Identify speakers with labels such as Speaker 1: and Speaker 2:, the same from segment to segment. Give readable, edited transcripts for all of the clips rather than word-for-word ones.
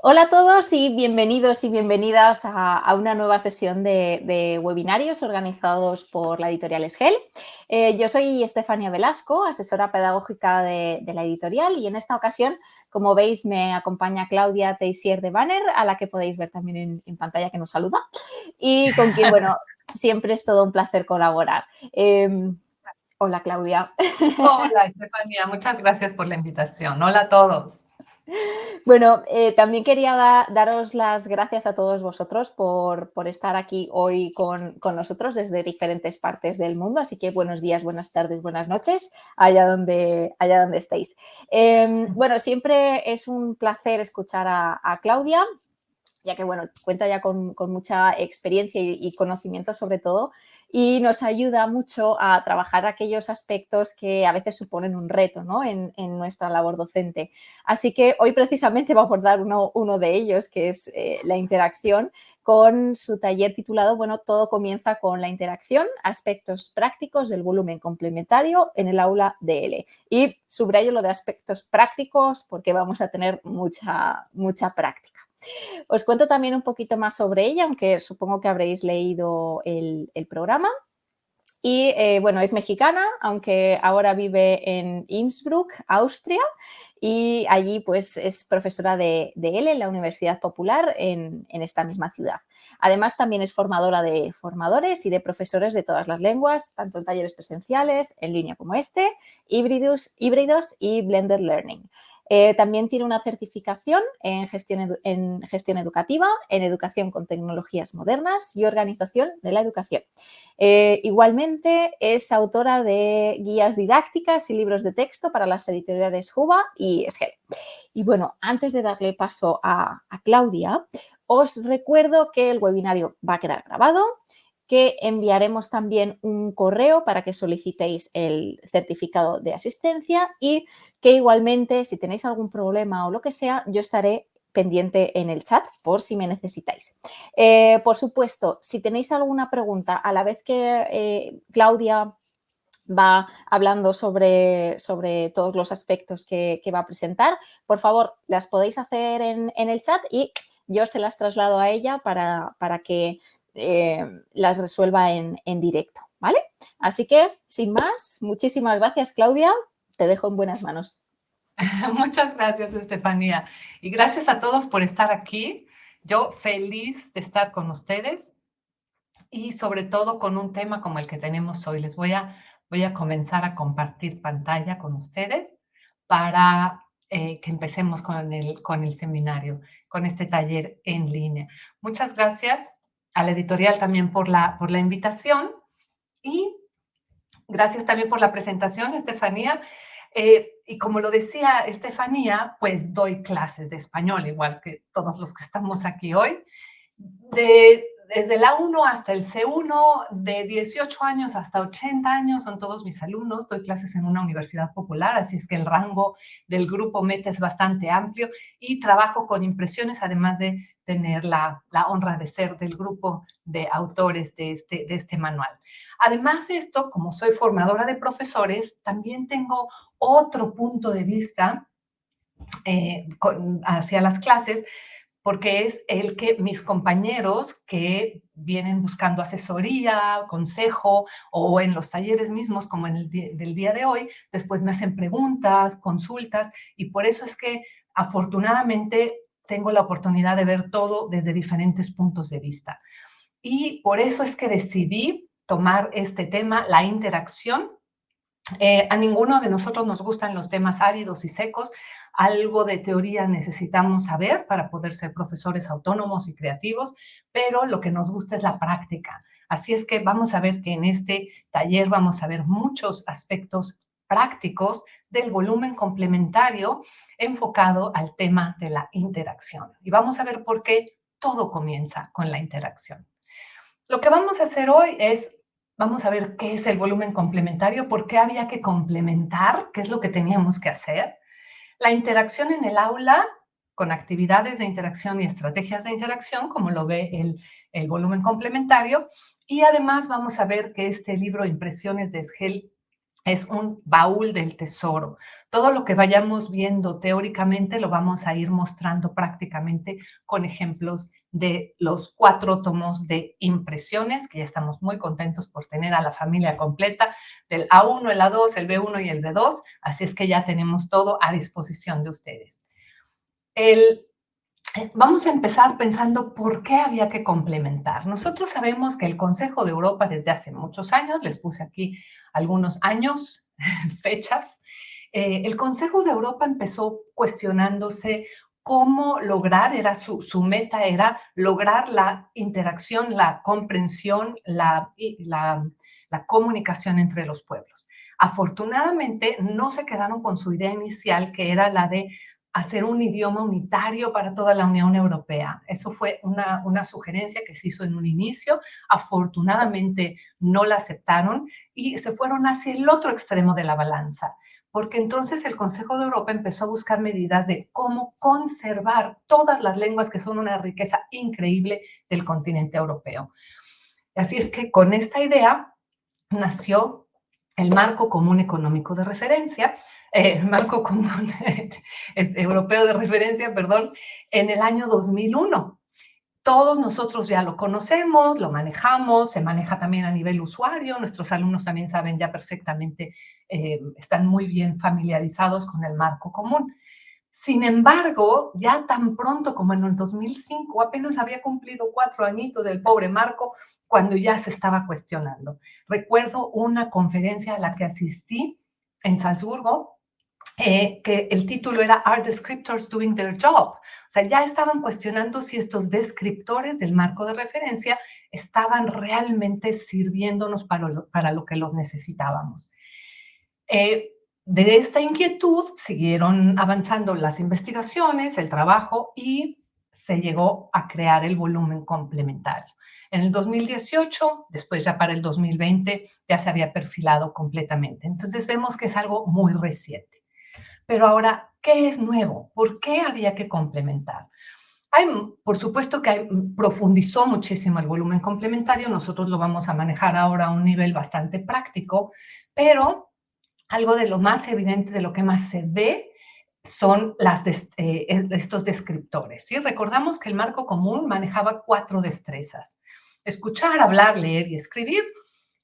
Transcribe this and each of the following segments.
Speaker 1: Hola a todos y bienvenidos y bienvenidas a una nueva sesión de webinarios organizados por la editorial Esgel. Yo soy Estefania Velasco, asesora pedagógica de la editorial, y en esta ocasión, como veis, me acompaña Claudia Teixier de Banner, a la que podéis ver también en pantalla, que nos saluda, y con quien, bueno, siempre es todo un placer colaborar. Hola, Claudia.
Speaker 2: Hola, Estefanía, muchas gracias por la invitación. Hola a todos.
Speaker 1: Bueno, también quería daros las gracias a todos vosotros por estar aquí hoy con nosotros desde diferentes partes del mundo. Así que buenos días, buenas tardes, buenas noches, allá donde estéis. Bueno, siempre es un placer escuchar a Claudia, ya que, bueno, cuenta ya con mucha experiencia y conocimiento sobre todo, y nos ayuda mucho a trabajar aquellos aspectos que a veces suponen un reto, ¿no?, en nuestra labor docente. Así que hoy precisamente va a abordar uno de ellos, que es la interacción, con su taller titulado, bueno, todo comienza con la interacción, aspectos prácticos del volumen complementario en el aula DL. Y subrayo lo de aspectos prácticos porque vamos a tener mucha práctica. Os cuento también un poquito más sobre ella, aunque supongo que habréis leído el programa. Y bueno, es mexicana, aunque ahora vive en Innsbruck, Austria, y allí pues es profesora de L en la Universidad Popular en esta misma ciudad. Además, también es formadora de formadores y de profesores de todas las lenguas, tanto en talleres presenciales, en línea como este, híbridos y blended learning. También tiene una certificación en gestión educativa, en educación con tecnologías modernas y organización de la educación. Igualmente es autora de guías didácticas y libros de texto para las editoriales Juba y Esgel. Y bueno, antes de darle paso a Claudia, os recuerdo que el webinario va a quedar grabado, que enviaremos también un correo para que solicitéis el certificado de asistencia, y que igualmente, si tenéis algún problema o lo que sea, yo estaré pendiente en el chat por si me necesitáis. Por supuesto, si tenéis alguna pregunta a la vez que Claudia va hablando sobre todos los aspectos que va a presentar, por favor, las podéis hacer en el chat y yo se las traslado a ella para que las resuelva en directo, ¿vale? Así que, sin más, muchísimas gracias, Claudia. Te dejo en buenas manos.
Speaker 2: Muchas gracias, Estefanía. Y gracias a todos por estar aquí. Yo feliz de estar con ustedes y sobre todo con un tema como el que tenemos hoy. Voy a comenzar a compartir pantalla con ustedes para que empecemos con el seminario, con este taller en línea. Muchas gracias a la editorial también por la invitación y gracias también por la presentación, Estefanía. Y como lo decía Estefanía, pues doy clases de español, igual que todos los que estamos aquí hoy, desde el A1 hasta el C1, de 18 años hasta 80 años, son todos mis alumnos. Doy clases en una universidad popular, así es que el rango del grupo META es bastante amplio y trabajo con impresiones, además de tener la honra de ser del grupo de autores de este manual. Además de esto, como soy formadora de profesores, también tengo otro punto de vista hacia las clases, porque es el que mis compañeros que vienen buscando asesoría, consejo, o en los talleres mismos, como en el del día de hoy, después me hacen preguntas, consultas, y por eso es que afortunadamente tengo la oportunidad de ver todo desde diferentes puntos de vista. Y por eso es que decidí tomar este tema, la interacción. A ninguno de nosotros nos gustan los temas áridos y secos. Algo de teoría necesitamos saber para poder ser profesores autónomos y creativos, pero lo que nos gusta es la práctica. Así es que vamos a ver que en este taller vamos a ver muchos aspectos prácticos del volumen complementario enfocado al tema de la interacción. Y vamos a ver por qué todo comienza con la interacción. Lo que vamos a hacer hoy es, vamos a ver qué es el volumen complementario, por qué había que complementar, qué es lo que teníamos que hacer, la interacción en el aula con actividades de interacción y estrategias de interacción, como lo ve el volumen complementario, y además vamos a ver que este libro, Impresiones de Esgel, es un baúl del tesoro. Todo lo que vayamos viendo teóricamente lo vamos a ir mostrando prácticamente con ejemplos de los 4 tomos de impresiones, que ya estamos muy contentos por tener a la familia completa, del A1, el A2, el B1 y el B2, así es que ya tenemos todo a disposición de ustedes. Vamos a empezar pensando por qué había que complementar. Nosotros sabemos que el Consejo de Europa desde hace muchos años, les puse aquí algunos años, fechas, el Consejo de Europa empezó cuestionándose cómo lograr, su meta era lograr la interacción, la comprensión, la comunicación entre los pueblos. Afortunadamente no se quedaron con su idea inicial, que era la de hacer un idioma unitario para toda la Unión Europea. Eso fue una sugerencia que se hizo en un inicio. Afortunadamente no la aceptaron y se fueron hacia el otro extremo de la balanza, porque entonces el Consejo de Europa empezó a buscar medidas de cómo conservar todas las lenguas que son una riqueza increíble del continente europeo. Así es que con esta idea nació el Marco Común Económico de Referencia, el Marco Común Europeo de Referencia, perdón, en el año 2001. Todos nosotros ya lo conocemos, lo manejamos, se maneja también a nivel usuario, nuestros alumnos también saben ya perfectamente, están muy bien familiarizados con el marco común. Sin embargo, ya tan pronto como en el 2005, apenas había cumplido 4 añitos del pobre Marco, cuando ya se estaba cuestionando. Recuerdo una conferencia a la que asistí en Salzburgo, que el título era ¿Are Descriptors Doing Their Job? O sea, ya estaban cuestionando si estos descriptores del marco de referencia estaban realmente sirviéndonos para lo que los necesitábamos. De esta inquietud siguieron avanzando las investigaciones, el trabajo y se llegó a crear el volumen complementario. En el 2018, después ya para el 2020, ya se había perfilado completamente. Entonces vemos que es algo muy reciente. Pero ahora, ¿qué es nuevo? ¿Por qué había que complementar? Por supuesto que profundizó muchísimo el volumen complementario, nosotros lo vamos a manejar ahora a un nivel bastante práctico, pero algo de lo más evidente, de lo que más se ve, son estos descriptores. ¿Sí? Recordamos que el marco común manejaba 4 destrezas: escuchar, hablar, leer y escribir.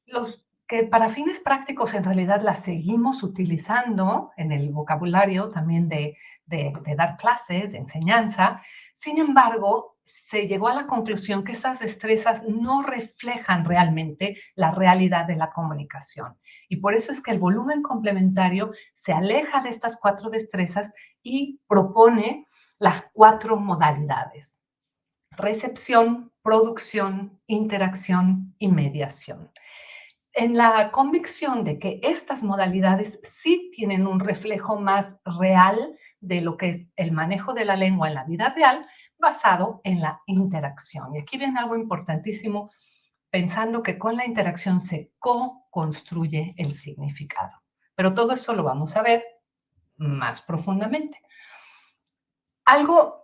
Speaker 2: Los que para fines prácticos en realidad las seguimos utilizando en el vocabulario también de dar clases, de enseñanza. Sin embargo, se llegó a la conclusión que estas destrezas no reflejan realmente la realidad de la comunicación. Y por eso es que el volumen complementario se aleja de estas 4 destrezas y propone las 4 modalidades: recepción, producción, interacción y mediación, en la convicción de que estas modalidades sí tienen un reflejo más real de lo que es el manejo de la lengua en la vida real, basado en la interacción. Y aquí viene algo importantísimo, pensando que con la interacción se co-construye el significado. Pero todo eso lo vamos a ver más profundamente. Algo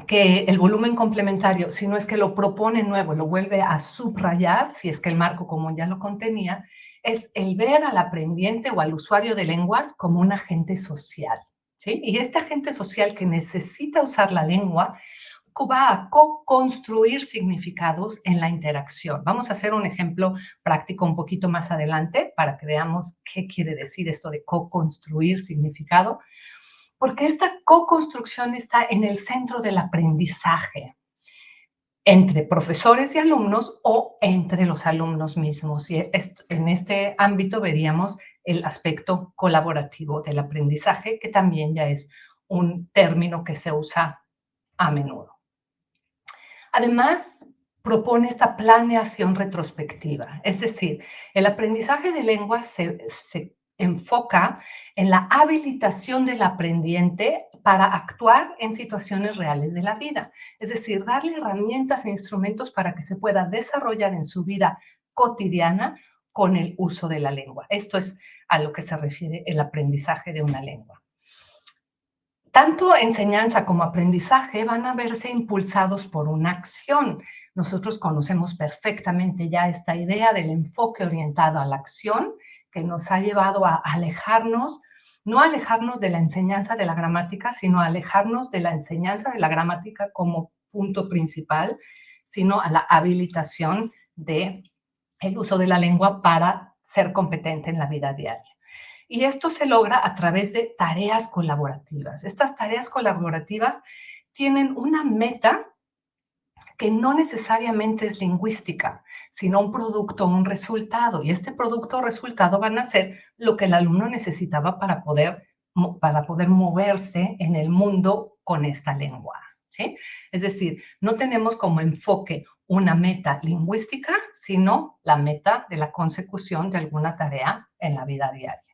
Speaker 2: que el volumen complementario, si no es que lo propone nuevo, lo vuelve a subrayar, si es que el marco común ya lo contenía, es el ver al aprendiente o al usuario de lenguas como un agente social, ¿sí? Y este agente social que necesita usar la lengua va a co-construir significados en la interacción. Vamos a hacer un ejemplo práctico un poquito más adelante para que veamos qué quiere decir esto de co-construir significado, porque esta co-construcción está en el centro del aprendizaje entre profesores y alumnos o entre los alumnos mismos. Y en este ámbito veríamos el aspecto colaborativo del aprendizaje, que también ya es un término que se usa a menudo. Además, propone esta planeación retrospectiva, es decir, el aprendizaje de lenguas se enfoca en la habilitación del aprendiente para actuar en situaciones reales de la vida, es decir, darle herramientas e instrumentos para que se pueda desarrollar en su vida cotidiana con el uso de la lengua. Esto es a lo que se refiere el aprendizaje de una lengua. Tanto enseñanza como aprendizaje van a verse impulsados por una acción. Nosotros conocemos perfectamente ya esta idea del enfoque orientado a la acción, que nos ha llevado a alejarnos, no alejarnos de la enseñanza de la gramática, sino a alejarnos de la enseñanza de la gramática como punto principal, sino a la habilitación del uso de la lengua para ser competente en la vida diaria. Y esto se logra a través de tareas colaborativas. Estas tareas colaborativas tienen una meta que no necesariamente es lingüística, sino un producto, un resultado. Y este producto o resultado van a ser lo que el alumno necesitaba para poder moverse en el mundo con esta lengua, ¿sí? Es decir, no tenemos como enfoque una meta lingüística, sino la meta de la consecución de alguna tarea en la vida diaria.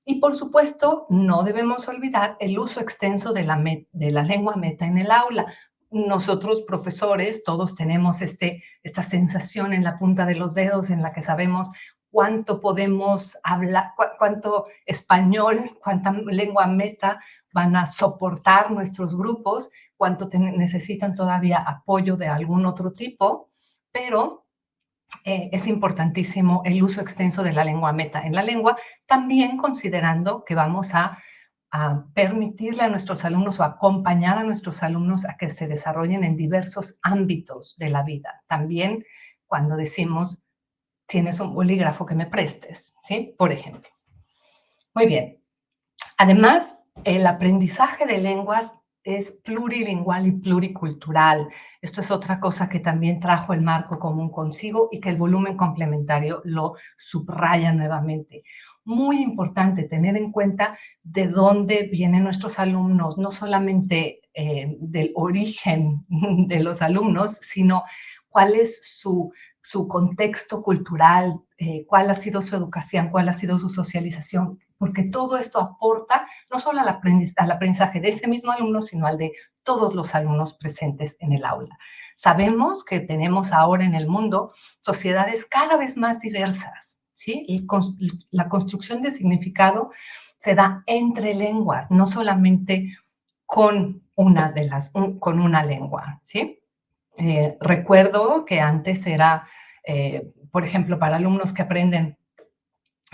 Speaker 2: Y por supuesto, no debemos olvidar el uso extenso de la lengua meta en el aula. Nosotros, profesores, todos tenemos esta sensación en la punta de los dedos en la que sabemos cuánto podemos hablar, cuánto español, cuánta lengua meta van a soportar nuestros grupos, cuánto necesitan todavía apoyo de algún otro tipo, pero es importantísimo el uso extenso de la lengua meta en la lengua, también considerando que vamos a permitirle a nuestros alumnos o acompañar a nuestros alumnos a que se desarrollen en diversos ámbitos de la vida. También cuando decimos, tienes un bolígrafo que me prestes, ¿sí? Por ejemplo. Muy bien. Además, el aprendizaje de lenguas es plurilingual y pluricultural. Esto es otra cosa que también trajo el marco común consigo y que el volumen complementario lo subraya nuevamente. Muy importante tener en cuenta de dónde vienen nuestros alumnos, no solamente del origen de los alumnos, sino cuál es su contexto cultural, cuál ha sido su educación, cuál ha sido su socialización, porque todo esto aporta no solo al aprendizaje de ese mismo alumno, sino al de todos los alumnos presentes en el aula. Sabemos que tenemos ahora en el mundo sociedades cada vez más diversas, ¿sí? Y la construcción de significado se da entre lenguas, no solamente con una lengua, ¿sí? Recuerdo que antes era, por ejemplo, para alumnos que aprenden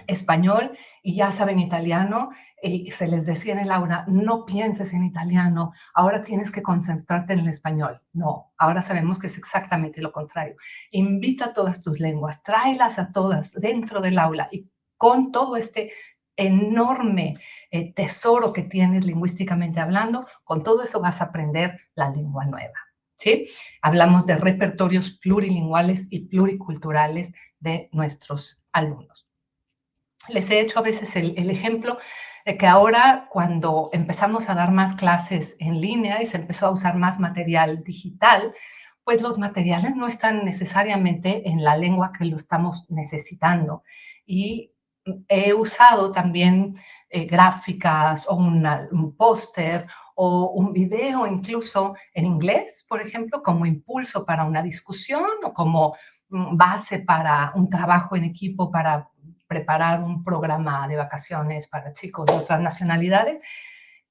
Speaker 2: español y ya saben italiano, y se les decía en el aula, no pienses en italiano, ahora tienes que concentrarte en el español. No, ahora sabemos que es exactamente lo contrario. Invita a todas tus lenguas, tráelas a todas dentro del aula y con todo este enorme tesoro que tienes lingüísticamente hablando, con todo eso vas a aprender la lengua nueva. ¿Sí? Hablamos de repertorios plurilingüales y pluriculturales de nuestros alumnos. Les he hecho a veces el ejemplo de que ahora cuando empezamos a dar más clases en línea y se empezó a usar más material digital, pues los materiales no están necesariamente en la lengua que lo estamos necesitando. Y he usado también gráficas o un póster o un video incluso en inglés, por ejemplo, como impulso para una discusión o como base para un trabajo en equipo para preparar un programa de vacaciones para chicos de otras nacionalidades.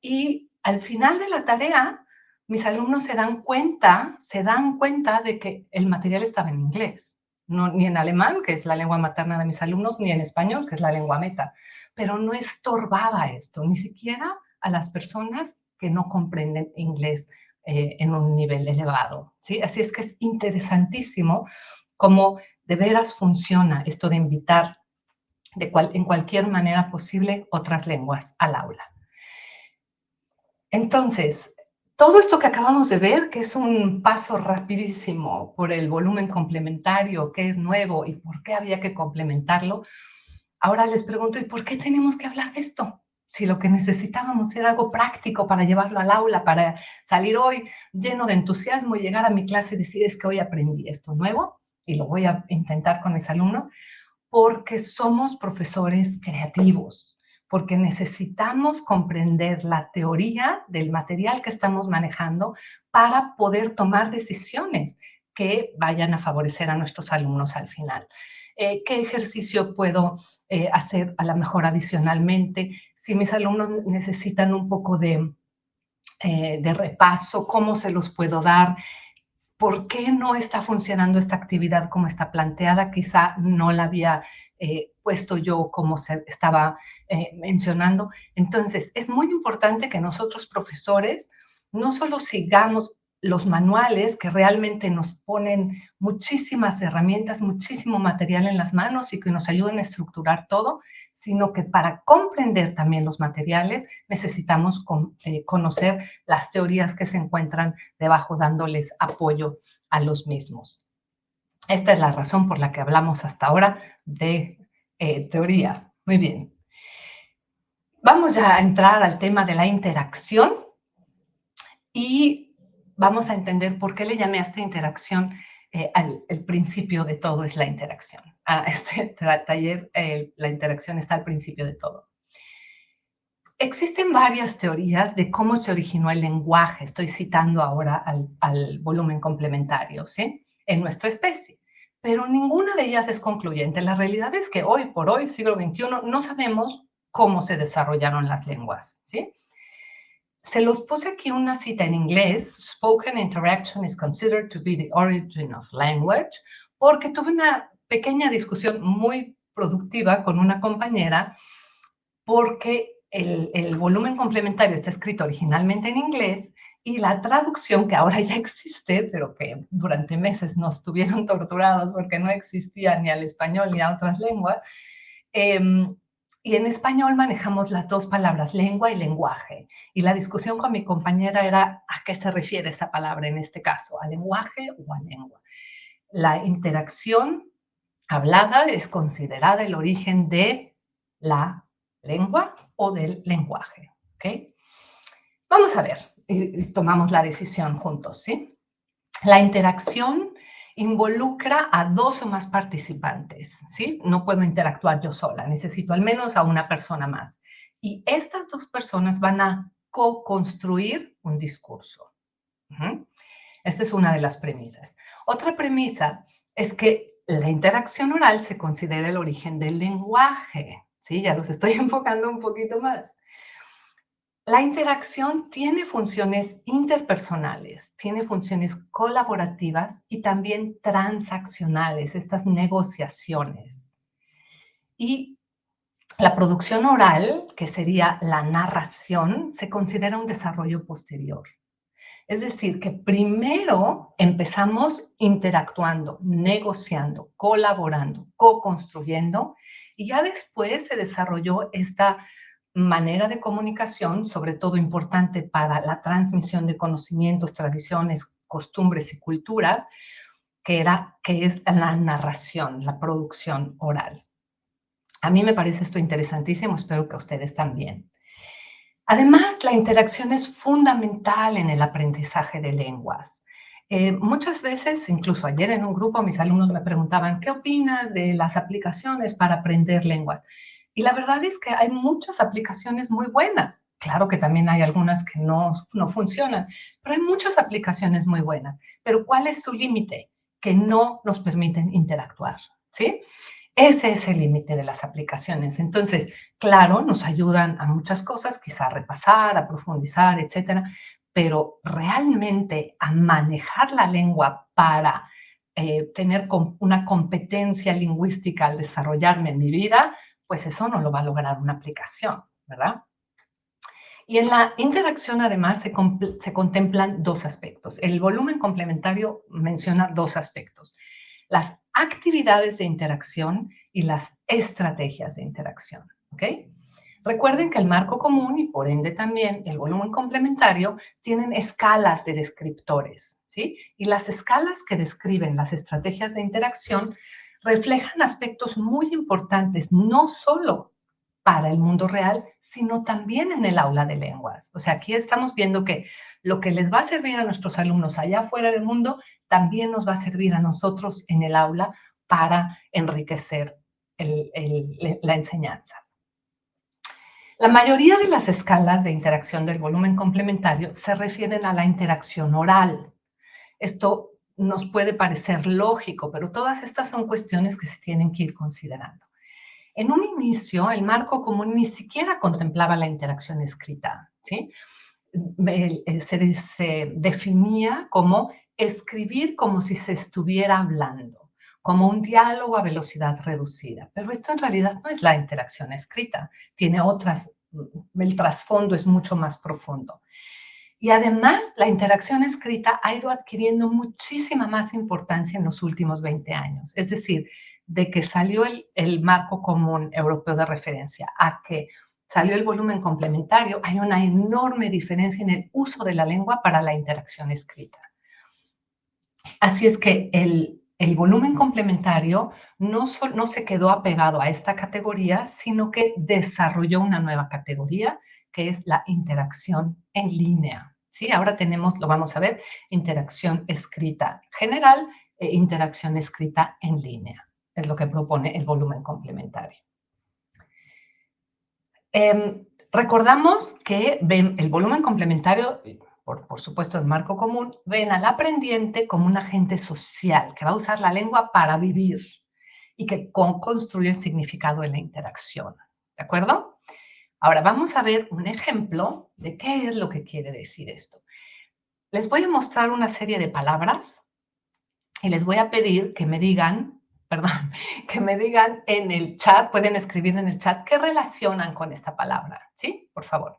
Speaker 2: Y al final de la tarea, mis alumnos se dan cuenta de que el material estaba en inglés. No, ni en alemán, que es la lengua materna de mis alumnos, ni en español, que es la lengua meta. Pero no estorbaba esto, ni siquiera a las personas que no comprenden inglés en un nivel elevado, ¿sí? Así es que es interesantísimo cómo de veras funciona esto de invitar en cualquier manera posible otras lenguas al aula. Entonces, todo esto que acabamos de ver, que es un paso rapidísimo por el volumen complementario, qué es nuevo y por qué había que complementarlo, ahora les pregunto, ¿y por qué tenemos que hablar de esto? Si lo que necesitábamos era algo práctico para llevarlo al aula, para salir hoy lleno de entusiasmo y llegar a mi clase y decir, es que hoy aprendí esto nuevo y lo voy a intentar con mis alumnos, porque somos profesores creativos, porque necesitamos comprender la teoría del material que estamos manejando para poder tomar decisiones que vayan a favorecer a nuestros alumnos al final. ¿Qué ejercicio puedo hacer a lo mejor adicionalmente? Si mis alumnos necesitan un poco de repaso, ¿cómo se los puedo dar? ¿por qué no está funcionando esta actividad como está planteada? Quizá no la había puesto yo como se estaba mencionando. Entonces, es muy importante que nosotros profesores no solo sigamos los manuales que realmente nos ponen muchísimas herramientas, muchísimo material en las manos y que nos ayudan a estructurar todo, sino que para comprender también los materiales necesitamos conocer las teorías que se encuentran debajo, dándoles apoyo a los mismos. Esta es la razón por la que hablamos hasta ahora de teoría. Muy bien. Vamos ya a entrar al tema de la interacción y vamos a entender por qué le llamé a esta interacción el principio de todo es la interacción. A este taller, la interacción está al principio de todo. Existen varias teorías de cómo se originó el lenguaje. Estoy citando ahora al volumen complementario, ¿sí? En nuestra especie. Pero ninguna de ellas es concluyente. La realidad es que hoy por hoy, siglo XXI, no sabemos cómo se desarrollaron las lenguas, ¿sí? Se los puse aquí una cita en inglés. Spoken interaction is considered to be the origin of language, porque tuve una pequeña discusión muy productiva con una compañera, porque el volumen complementario está escrito originalmente en inglés y la traducción, que ahora ya existe, pero que durante meses nos estuvieron torturados porque no existía ni al español ni a otras lenguas, y en español manejamos las dos palabras, lengua y lenguaje. Y la discusión con mi compañera era a qué se refiere esa palabra en este caso, a lenguaje o a lengua. La interacción hablada es considerada el origen de la lengua o del lenguaje, ¿ok? Vamos a ver, y tomamos la decisión juntos, ¿sí? La interacción involucra a dos o más participantes, ¿sí? No puedo interactuar yo sola, necesito al menos a una persona más. Y estas dos personas van a co-construir un discurso. Esta es una de las premisas. Otra premisa es que la interacción oral se considera el origen del lenguaje, ¿sí? Ya los estoy enfocando un poquito más. La interacción tiene funciones interpersonales, tiene funciones colaborativas y también transaccionales, estas negociaciones. Y la producción oral, que sería la narración, se considera un desarrollo posterior. Es decir, que primero empezamos interactuando, negociando, colaborando, co-construyendo, y ya después se desarrolló esta manera de comunicación, sobre todo importante para la transmisión de conocimientos, tradiciones, costumbres y culturas, que es la narración, la producción oral. A mí me parece esto interesantísimo, espero que a ustedes también. Además, la interacción es fundamental en el aprendizaje de lenguas. Muchas veces, incluso ayer en un grupo, mis alumnos me preguntaban, ¿qué opinas de las aplicaciones para aprender lenguas? Y la verdad es que hay muchas aplicaciones muy buenas. Claro que también hay algunas que no funcionan, pero hay muchas aplicaciones muy buenas. Pero ¿cuál es su límite? Que no nos permiten interactuar, ¿sí? Ese es el límite de las aplicaciones. Entonces, claro, nos ayudan a muchas cosas, quizá a repasar, a profundizar, etcétera, pero realmente a manejar la lengua para tener una competencia lingüística al desarrollarme en mi vida, pues eso no lo va a lograr una aplicación, ¿verdad? Y en la interacción, además, se contemplan dos aspectos. El volumen complementario menciona dos aspectos: las actividades de interacción y las estrategias de interacción, ¿ok? Recuerden que el marco común y por ende también el volumen complementario tienen escalas de descriptores, ¿sí? Y las escalas que describen las estrategias de interacción reflejan aspectos muy importantes, no solo para el mundo real, sino también en el aula de lenguas. O sea, aquí estamos viendo que lo que les va a servir a nuestros alumnos allá afuera del mundo también nos va a servir a nosotros en el aula para enriquecer la enseñanza. La mayoría de las escalas de interacción del volumen complementario se refieren a la interacción oral. Esto nos puede parecer lógico, pero todas estas son cuestiones que se tienen que ir considerando. En un inicio, el marco común ni siquiera contemplaba la interacción escrita, ¿sí? Se definía como escribir como si se estuviera hablando, como un diálogo a velocidad reducida. Pero esto en realidad no es la interacción escrita, tiene otras, el trasfondo es mucho más profundo. Y además, la interacción escrita ha ido adquiriendo muchísima más importancia en los últimos 20 años. Es decir, de que salió el marco común europeo de referencia a que salió el volumen complementario, hay una enorme diferencia en el uso de la lengua para la interacción escrita. Así es que el volumen complementario no se quedó apegado a esta categoría, sino que desarrolló una nueva categoría, que es la interacción en línea. ¿Sí? Ahora tenemos, lo vamos a ver, interacción escrita general e interacción escrita en línea. Es lo que propone el volumen complementario. Recordamos que el volumen complementario, por supuesto el marco común, ven al aprendiente como un agente social que va a usar la lengua para vivir y que construye el significado en la interacción. ¿De acuerdo? Ahora vamos a ver un ejemplo de qué es lo que quiere decir esto. Les voy a mostrar una serie de palabras y les voy a pedir que me digan, perdón, que me digan en el chat, pueden escribir en el chat, qué relacionan con esta palabra, ¿sí? Por favor.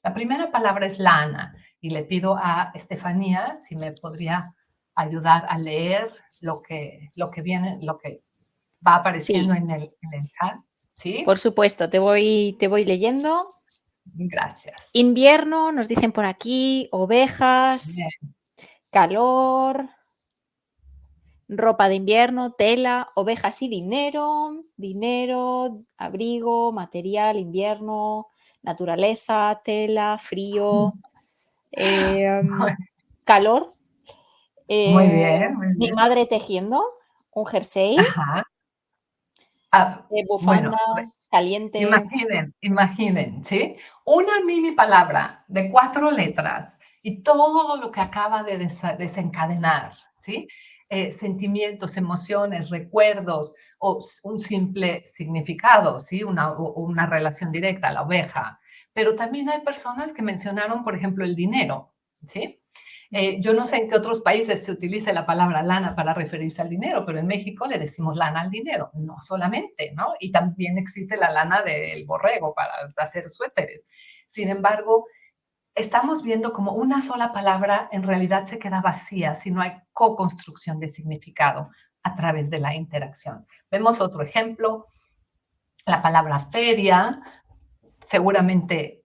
Speaker 2: La primera palabra es lana y le pido a Estefanía si me podría ayudar a leer lo que viene, lo que va apareciendo
Speaker 1: Sí,
Speaker 2: en el chat, ¿sí?
Speaker 1: por supuesto, te voy leyendo.
Speaker 2: Gracias.
Speaker 1: Invierno, nos dicen por aquí, ovejas,
Speaker 2: Bien.
Speaker 1: calor, ropa de invierno, tela, ovejas y dinero, dinero, abrigo, material, invierno, naturaleza, tela, frío, calor.
Speaker 2: Muy bien, muy
Speaker 1: Mi
Speaker 2: bien.
Speaker 1: madre tejiendo un jersey,
Speaker 2: Ajá. Bueno,
Speaker 1: bufanda, caliente.
Speaker 2: imaginen, ¿sí? Una mini palabra de 4 letras y todo lo que acaba de desencadenar, ¿sí? Sentimientos, emociones, recuerdos o un simple significado, ¿sí? Una relación directa, la oveja. Pero también hay personas que mencionaron, por ejemplo, el dinero, ¿sí? Yo no sé en qué otros países se utiliza la palabra lana para referirse al dinero, pero en México le decimos lana al dinero, no solamente, ¿no? Y también existe la lana del borrego para hacer suéteres. Sin embargo, estamos viendo como una sola palabra en realidad se queda vacía si no hay co-construcción de significado a través de la interacción. Vemos otro ejemplo, la palabra feria, seguramente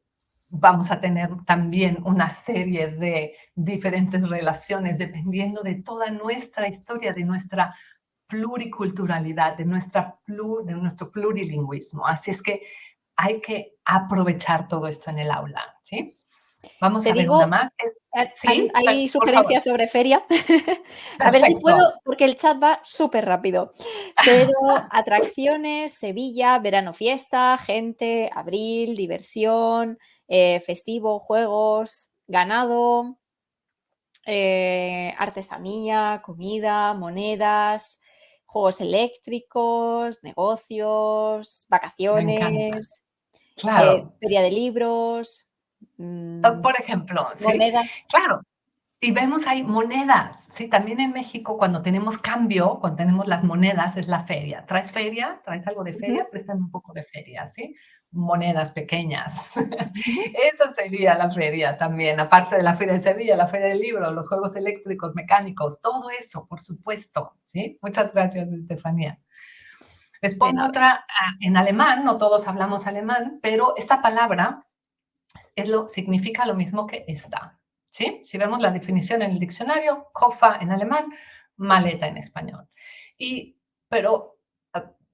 Speaker 2: vamos a tener también una serie de diferentes relaciones dependiendo de toda nuestra historia, de nuestra pluriculturalidad, de nuestro plurilingüismo. Así es que hay que aprovechar todo esto en el aula, ¿sí? Vamos
Speaker 1: Te
Speaker 2: a ver una
Speaker 1: digo,
Speaker 2: más. Sí,
Speaker 1: hay
Speaker 2: por favor.
Speaker 1: sugerencias sobre feria. A ver si puedo,
Speaker 2: Perfecto.
Speaker 1: porque el chat va súper rápido. Pero atracciones, Sevilla, verano fiesta, gente, abril, diversión, festivo, juegos, ganado, artesanía, comida, monedas, juegos eléctricos, negocios,
Speaker 2: Me encanta.
Speaker 1: vacaciones,
Speaker 2: Claro.
Speaker 1: feria de libros,
Speaker 2: Por ejemplo, ¿sí?
Speaker 1: monedas.
Speaker 2: Claro. Y vemos ahí monedas, ¿sí? También en México, cuando tenemos cambio, cuando tenemos las monedas, es la feria. ¿Traes feria? ¿Traes algo de
Speaker 1: Ujú,
Speaker 2: feria? Préstame un poco de feria, ¿sí? Monedas pequeñas.
Speaker 1: ujú.
Speaker 2: Eso sería la feria también, aparte de la Feria de Sevilla, la Feria del Libro, los juegos eléctricos, mecánicos, todo eso, por supuesto, ¿sí? Muchas gracias, Estefanía. Les
Speaker 1: De
Speaker 2: pongo
Speaker 1: nada.
Speaker 2: otra en alemán, no todos hablamos alemán, pero esta palabra significa lo mismo que esta. ¿Sí? Si vemos la definición en el diccionario, Koffer en alemán, maleta en español. Pero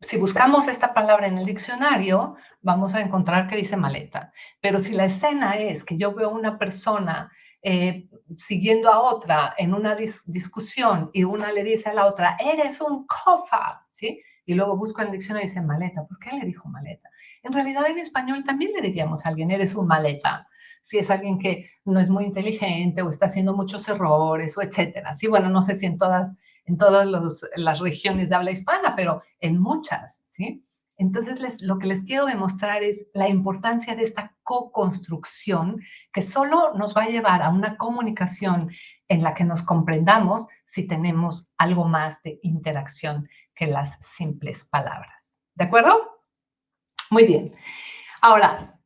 Speaker 2: si buscamos esta palabra en el diccionario, vamos a encontrar que dice maleta. Pero si la escena es que yo veo a una persona siguiendo a otra en una discusión y una le dice a la otra, eres un Koffer, ¿sí? Y luego busco en el diccionario y dice maleta. ¿Por qué le dijo maleta? En realidad en español también le diríamos a alguien, eres un maleta, si es alguien que no es muy inteligente o está haciendo muchos errores o etcétera. Sí, bueno, no sé si en todas las regiones de habla hispana, pero en muchas, ¿sí? Entonces, lo que les quiero demostrar es la importancia de esta co-construcción que solo nos va a llevar a una comunicación en la que nos comprendamos si tenemos algo más de interacción que las simples palabras. ¿De acuerdo? Muy bien. Ahora,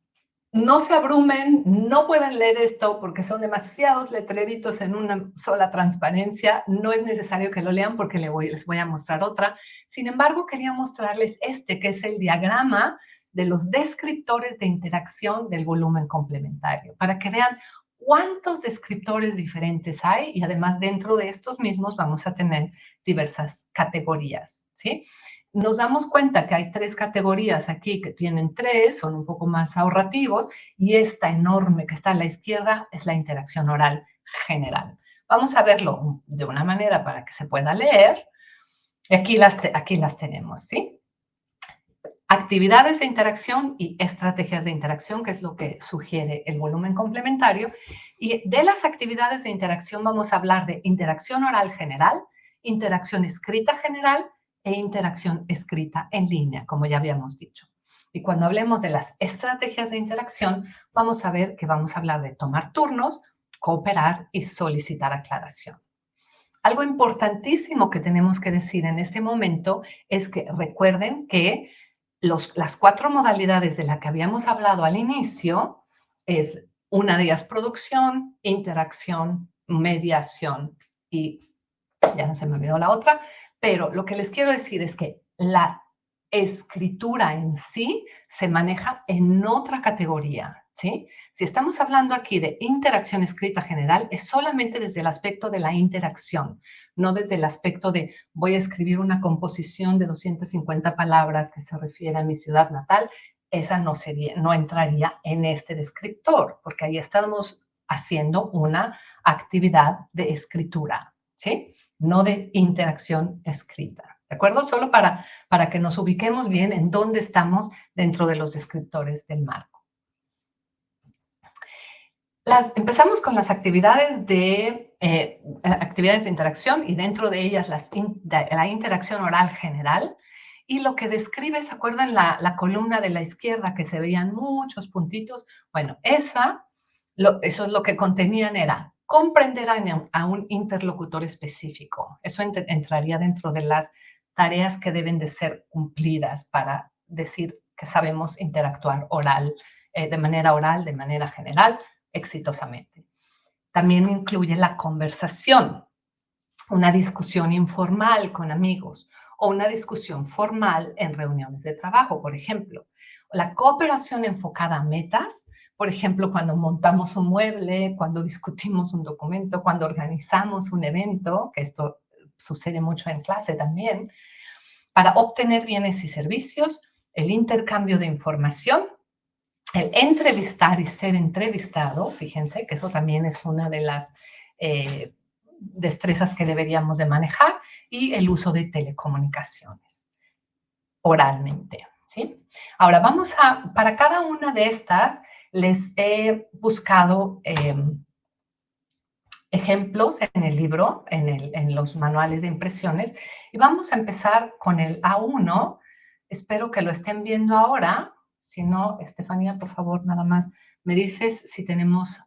Speaker 2: no se abrumen, no pueden leer esto porque son demasiados letreritos en una sola transparencia. No es necesario que lo lean porque les voy a mostrar otra. Sin embargo, quería mostrarles este, que es el diagrama de los descriptores de interacción del volumen complementario, para que vean cuántos descriptores diferentes hay y además dentro de estos mismos vamos a tener diversas categorías, ¿sí? Nos damos cuenta que hay 3 categorías aquí que tienen 3, son un poco más ahorrativos, y esta enorme que está a la izquierda es la interacción oral general. Vamos a verlo de una manera para que se pueda leer. Aquí las tenemos, ¿sí? Actividades de interacción y estrategias de interacción, que es lo que sugiere el volumen complementario. Y de las actividades de interacción vamos a hablar de interacción oral general, interacción escrita general e interacción escrita en línea, como ya habíamos dicho. Y cuando hablemos de las estrategias de interacción, vamos a ver que vamos a hablar de tomar turnos, cooperar y solicitar aclaración. Algo importantísimo que tenemos que decir en este momento es que recuerden que las 4 modalidades de las que habíamos hablado al inicio es una de ellas producción, interacción, mediación y ya no se me olvidó la otra, pero lo que les quiero decir es que la escritura en sí se maneja en otra categoría, ¿sí? Si estamos hablando aquí de interacción escrita general, es solamente desde el aspecto de la interacción, no desde el aspecto de voy a escribir una composición de 250 palabras que se refiere a mi ciudad natal. Esa no entraría en este descriptor, porque ahí estamos haciendo una actividad de escritura, ¿sí? No de interacción escrita, ¿de acuerdo? Solo para que nos ubiquemos bien en dónde estamos dentro de los descriptores del marco. Empezamos con las actividades de interacción y dentro de ellas la interacción oral general. Y lo que describe, ¿se acuerdan la columna de la izquierda que se veían muchos puntitos? Bueno, eso es lo que contenían era comprender a un interlocutor específico. Eso entraría dentro de las tareas que deben de ser cumplidas para decir que sabemos interactuar de manera oral, de manera general, exitosamente. También incluye la conversación, una discusión informal con amigos o una discusión formal en reuniones de trabajo, por ejemplo. La cooperación enfocada a metas, por ejemplo, cuando montamos un mueble, cuando discutimos un documento, cuando organizamos un evento, que esto sucede mucho en clase también, para obtener bienes y servicios, el intercambio de información, el entrevistar y ser entrevistado, fíjense que eso también es una de las destrezas que deberíamos de manejar, y el uso de telecomunicaciones oralmente, ¿sí? Ahora para cada una de estas les he buscado ejemplos en el libro, en los manuales de impresiones, y vamos a empezar con el A1. Espero que lo estén viendo ahora. Si no, Estefanía, por favor, nada más me dices si tenemos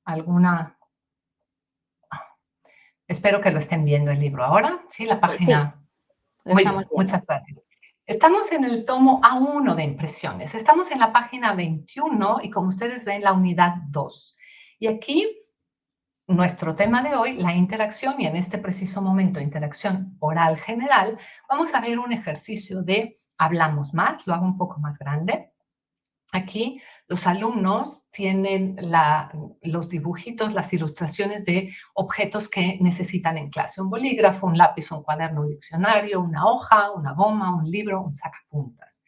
Speaker 2: alguna... Espero que lo estén viendo el libro ahora. Sí, la página...
Speaker 1: Sí,
Speaker 2: muy bien, muchas gracias. Estamos en el tomo A1 de impresiones. Estamos en la página 21 y como ustedes ven, la unidad 2. Y aquí, nuestro tema de hoy, la interacción, y en este preciso momento, interacción oral general, vamos a ver un ejercicio de hablamos más, lo hago un poco más grande. Aquí los alumnos tienen los dibujitos, las ilustraciones de objetos que necesitan en clase. Un bolígrafo, un lápiz, un cuaderno, un diccionario, una hoja, una goma, un libro, un sacapuntas.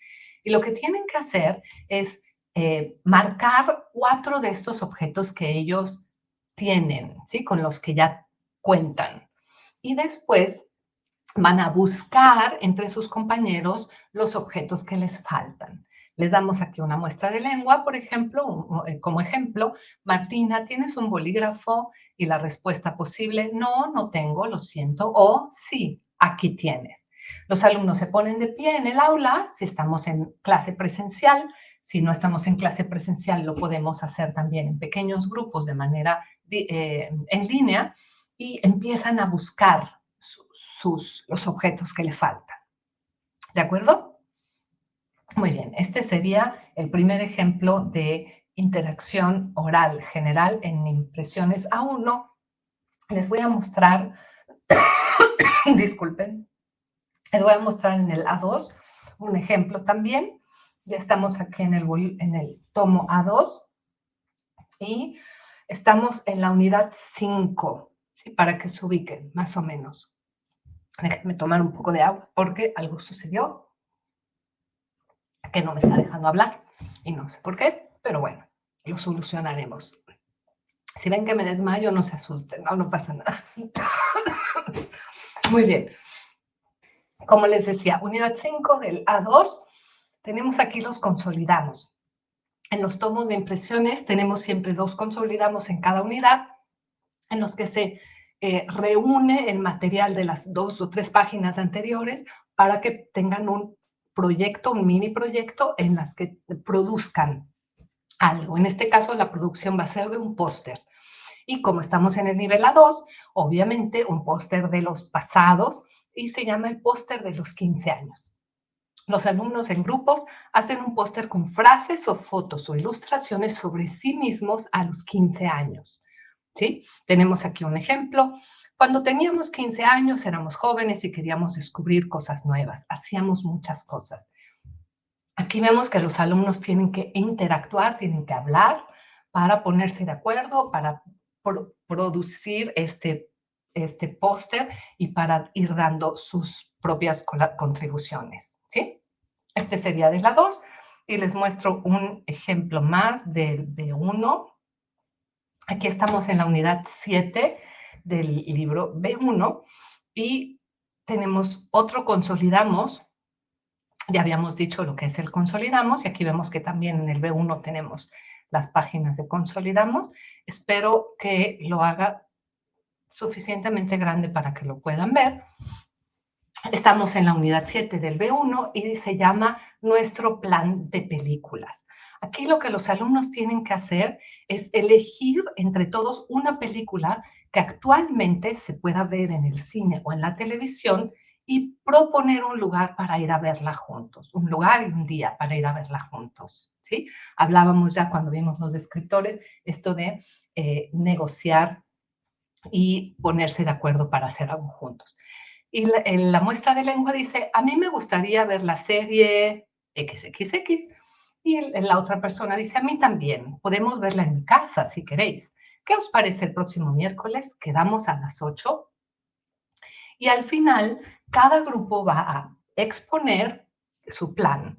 Speaker 2: Y lo que tienen que hacer es marcar 4 de estos objetos que ellos tienen, ¿sí? Con los que ya cuentan. Y después van a buscar entre sus compañeros los objetos que les faltan. Les damos aquí una muestra de lengua, por ejemplo, como ejemplo, Martina, ¿tienes un bolígrafo? Y la respuesta posible, no, no tengo, lo siento, o sí, aquí tienes. Los alumnos se ponen de pie en el aula si estamos en clase presencial. Si no estamos en clase presencial, lo podemos hacer también en pequeños grupos de manera en línea y empiezan a buscar los objetos que le faltan. ¿De acuerdo? Muy bien, este sería el primer ejemplo de interacción oral general en impresiones A1. Les voy a mostrar, disculpen, les voy a mostrar en el A2 un ejemplo también. Ya estamos aquí en el tomo A2 y estamos en la unidad 5, ¿sí? Para que se ubiquen más o menos. Déjenme tomar un poco de agua porque algo sucedió que no me está dejando hablar y no sé por qué, pero bueno, lo solucionaremos. Si ven que me desmayo, no se asusten, no pasa nada. Muy bien. Como les decía, unidad 5 del A2, tenemos aquí los consolidamos. En los tomos de impresiones tenemos siempre 2 consolidamos en cada unidad, en los que se reúne el material de las 2 o 3 páginas anteriores para que tengan un proyecto, un mini proyecto en las que produzcan algo. En este caso, la producción va a ser de un póster. Y como estamos en el nivel A2, obviamente un póster de los pasados y se llama el póster de los 15 años. Los alumnos en grupos hacen un póster con frases o fotos o ilustraciones sobre sí mismos a los 15 años. ¿Sí? Tenemos aquí un ejemplo. Cuando teníamos 15 años éramos jóvenes y queríamos descubrir cosas nuevas. Hacíamos muchas cosas. Aquí vemos que los alumnos tienen que interactuar, tienen que hablar para ponerse de acuerdo, para producir este póster y para ir dando sus propias contribuciones, ¿sí? Este sería de la 2 y les muestro un ejemplo más del B1. Aquí estamos en la unidad 7 del libro B1 y tenemos otro consolidamos. Ya habíamos dicho lo que es el consolidamos y aquí vemos que también en el B1 tenemos las páginas de consolidamos. Espero que lo haga suficientemente grande para que lo puedan ver. Estamos en la unidad 7 del B1 y se llama nuestro plan de películas. Aquí lo que los alumnos tienen que hacer es elegir entre todos una película que actualmente se pueda ver en el cine o en la televisión y proponer un lugar para ir a verla juntos, un lugar y un día para ir a verla juntos, ¿sí? Hablábamos ya cuando vimos los descriptores esto de negociar y ponerse de acuerdo para hacer algo juntos. Y la muestra de lengua dice, a mí me gustaría ver la serie XXX. Y la otra persona dice, a mí también, podemos verla en mi casa si queréis. ¿Qué os parece el próximo miércoles? Quedamos a las 8. Y al final, cada grupo va a exponer su plan.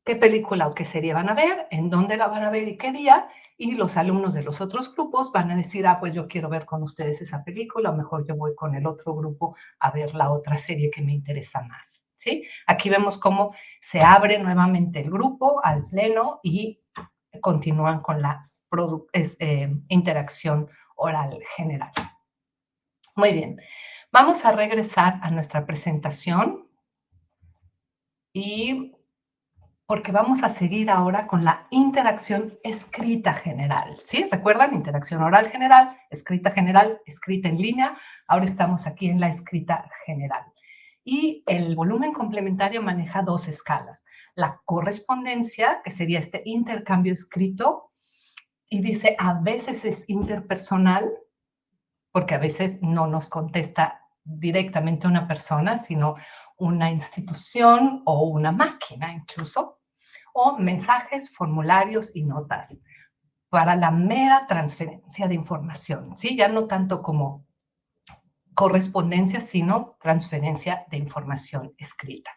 Speaker 2: ¿Qué película o qué serie van a ver? ¿En dónde la van a ver y qué día? Y los alumnos de los otros grupos van a decir, pues yo quiero ver con ustedes esa película, o mejor yo voy con el otro grupo a ver la otra serie que me interesa más, ¿sí? Aquí vemos cómo se abre nuevamente el grupo al pleno y continúan con la interacción oral general. Muy bien, vamos a regresar a nuestra presentación y porque vamos a seguir ahora con la interacción escrita general, ¿sí? ¿Recuerdan? Interacción oral general, escrita en línea. Ahora estamos aquí en la escrita general. Y el volumen complementario maneja 2 escalas. La correspondencia, que sería este intercambio escrito, y dice a veces es interpersonal, porque a veces no nos contesta directamente una persona, sino una institución o una máquina incluso, o mensajes, formularios y notas para la mera transferencia de información, ¿sí? Ya no tanto como correspondencia, sino transferencia de información escrita.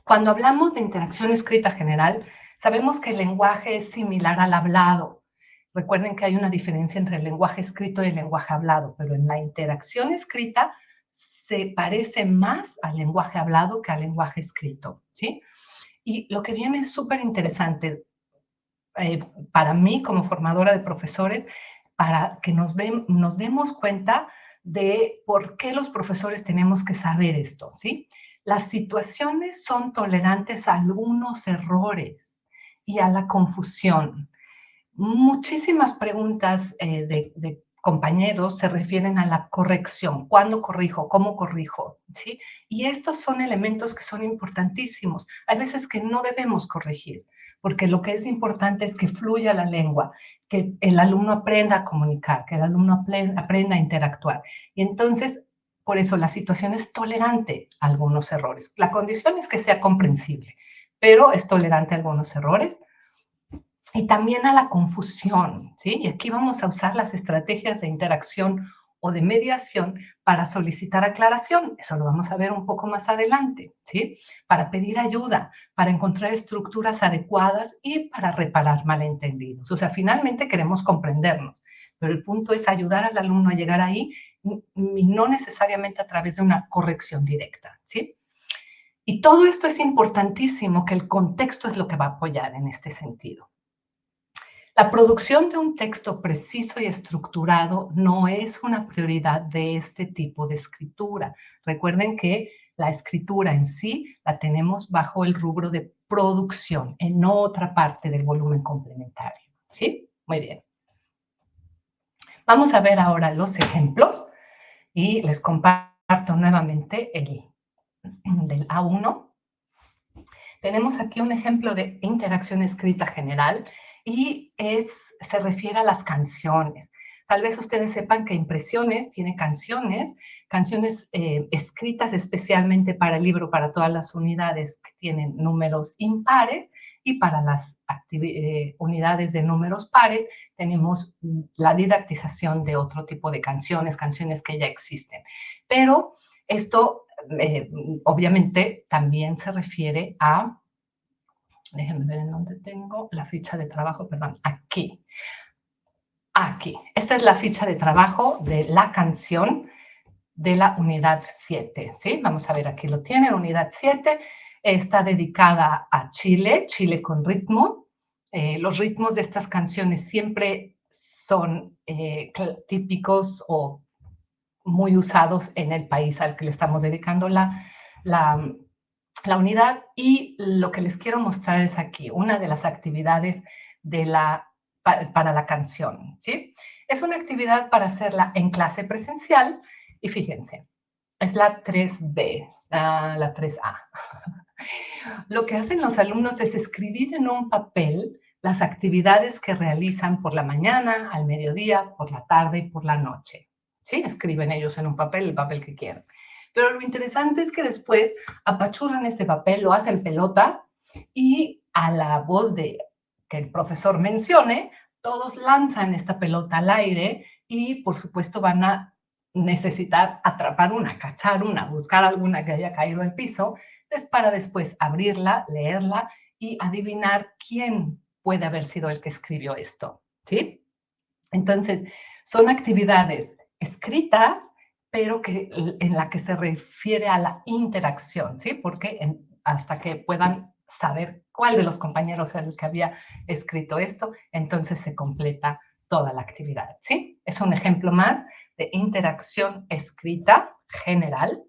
Speaker 2: Cuando hablamos de interacción escrita general, sabemos que el lenguaje es similar al hablado. Recuerden que hay una diferencia entre el lenguaje escrito y el lenguaje hablado, pero en la interacción escrita se parece más al lenguaje hablado que al lenguaje escrito, ¿sí? Y lo que viene es súper interesante para mí como formadora de profesores, para que nos demos cuenta de por qué los profesores tenemos que saber esto, ¿sí? Las situaciones son tolerantes a algunos errores y a la confusión. Muchísimas preguntas de compañeros se refieren a la corrección. ¿Cuándo corrijo? ¿Cómo corrijo? ¿Sí? Y estos son elementos que son importantísimos. Hay veces que no debemos corregir, porque lo que es importante es que fluya la lengua, que el alumno aprenda a comunicar, que el alumno aprenda a interactuar. Y entonces, por eso la situación es tolerante a algunos errores. La condición es que sea comprensible, pero es tolerante a algunos errores y también a la confusión, ¿sí? Y aquí vamos a usar las estrategias de interacción o de mediación para solicitar aclaración. Eso lo vamos a ver un poco más adelante, ¿sí? Para pedir ayuda, para encontrar estructuras adecuadas y para reparar malentendidos. O sea, finalmente queremos comprendernos, pero el punto es ayudar al alumno a llegar ahí y no necesariamente a través de una corrección directa, ¿sí? Y todo esto es importantísimo, que el contexto es lo que va a apoyar en este sentido. La producción de un texto preciso y estructurado no es una prioridad de este tipo de escritura. Recuerden que la escritura en sí la tenemos bajo el rubro de producción, en otra parte del volumen complementario. ¿Sí? Muy bien. Vamos a ver ahora los ejemplos y les comparto nuevamente el del A1. Tenemos aquí un ejemplo de interacción escrita general y se refiere a las canciones. Tal vez ustedes sepan que Impresiones tiene canciones escritas especialmente para el libro, para todas las unidades que tienen números impares, y para las unidades de números pares tenemos la didactización de otro tipo de canciones que ya existen. Pero esto obviamente también se refiere a, déjenme ver en dónde tengo la ficha de trabajo, perdón, aquí. Aquí, esta es la ficha de trabajo de la canción de la unidad 7, ¿sí? Vamos a ver, aquí lo tienen, unidad 7, está dedicada a Chile, Chile con ritmo. Los ritmos de estas canciones siempre son típicos o muy usados en el país al que le estamos dedicando la unidad. Y lo que les quiero mostrar es aquí, una de las actividades para la canción, ¿sí? Es una actividad para hacerla en clase presencial y fíjense, es la 3B, la 3A. Lo que hacen los alumnos es escribir en un papel las actividades que realizan por la mañana, al mediodía, por la tarde y por la noche. ¿Sí? Escriben ellos en un papel, el papel que quieran. Pero lo interesante es que después apachurran este papel, lo hacen pelota y a la voz de que el profesor mencione, todos lanzan esta pelota al aire y por supuesto van a necesitar atrapar una, cachar una, buscar alguna que haya caído al piso, entonces para después abrirla, leerla y adivinar quién puede haber sido el que escribió esto, ¿sí? Entonces, son actividades escritas, pero en la que se refiere a la interacción, ¿sí? Porque hasta que puedan saber cuál de los compañeros es el que había escrito esto, entonces se completa toda la actividad, ¿sí? Es un ejemplo más de interacción escrita general.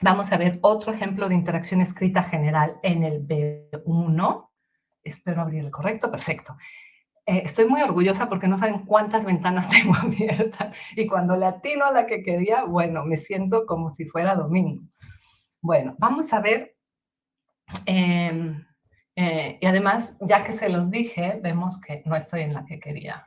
Speaker 2: Vamos a ver otro ejemplo de interacción escrita general en el B1. Espero abrir el correcto, perfecto. Estoy muy orgullosa porque no saben cuántas ventanas tengo abiertas. Y cuando le atino a la que quería, bueno, me siento como si fuera domingo. Bueno, vamos a ver. Y además, ya que se los dije, vemos que no estoy en la que quería.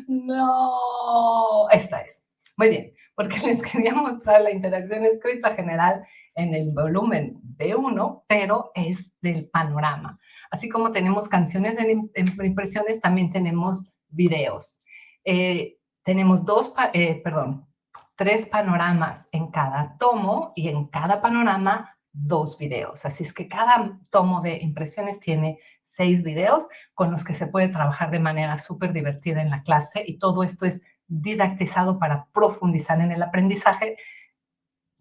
Speaker 2: No, esta es. Muy bien, porque les quería mostrar la interacción escrita general en el volumen B1, pero es del panorama. Así como tenemos canciones en impresiones, también tenemos videos. Tenemos tres panoramas en cada tomo y en cada panorama 2 videos. Así es que cada tomo de impresiones tiene 6 videos con los que se puede trabajar de manera súper divertida en la clase, y todo esto es didactizado para profundizar en el aprendizaje.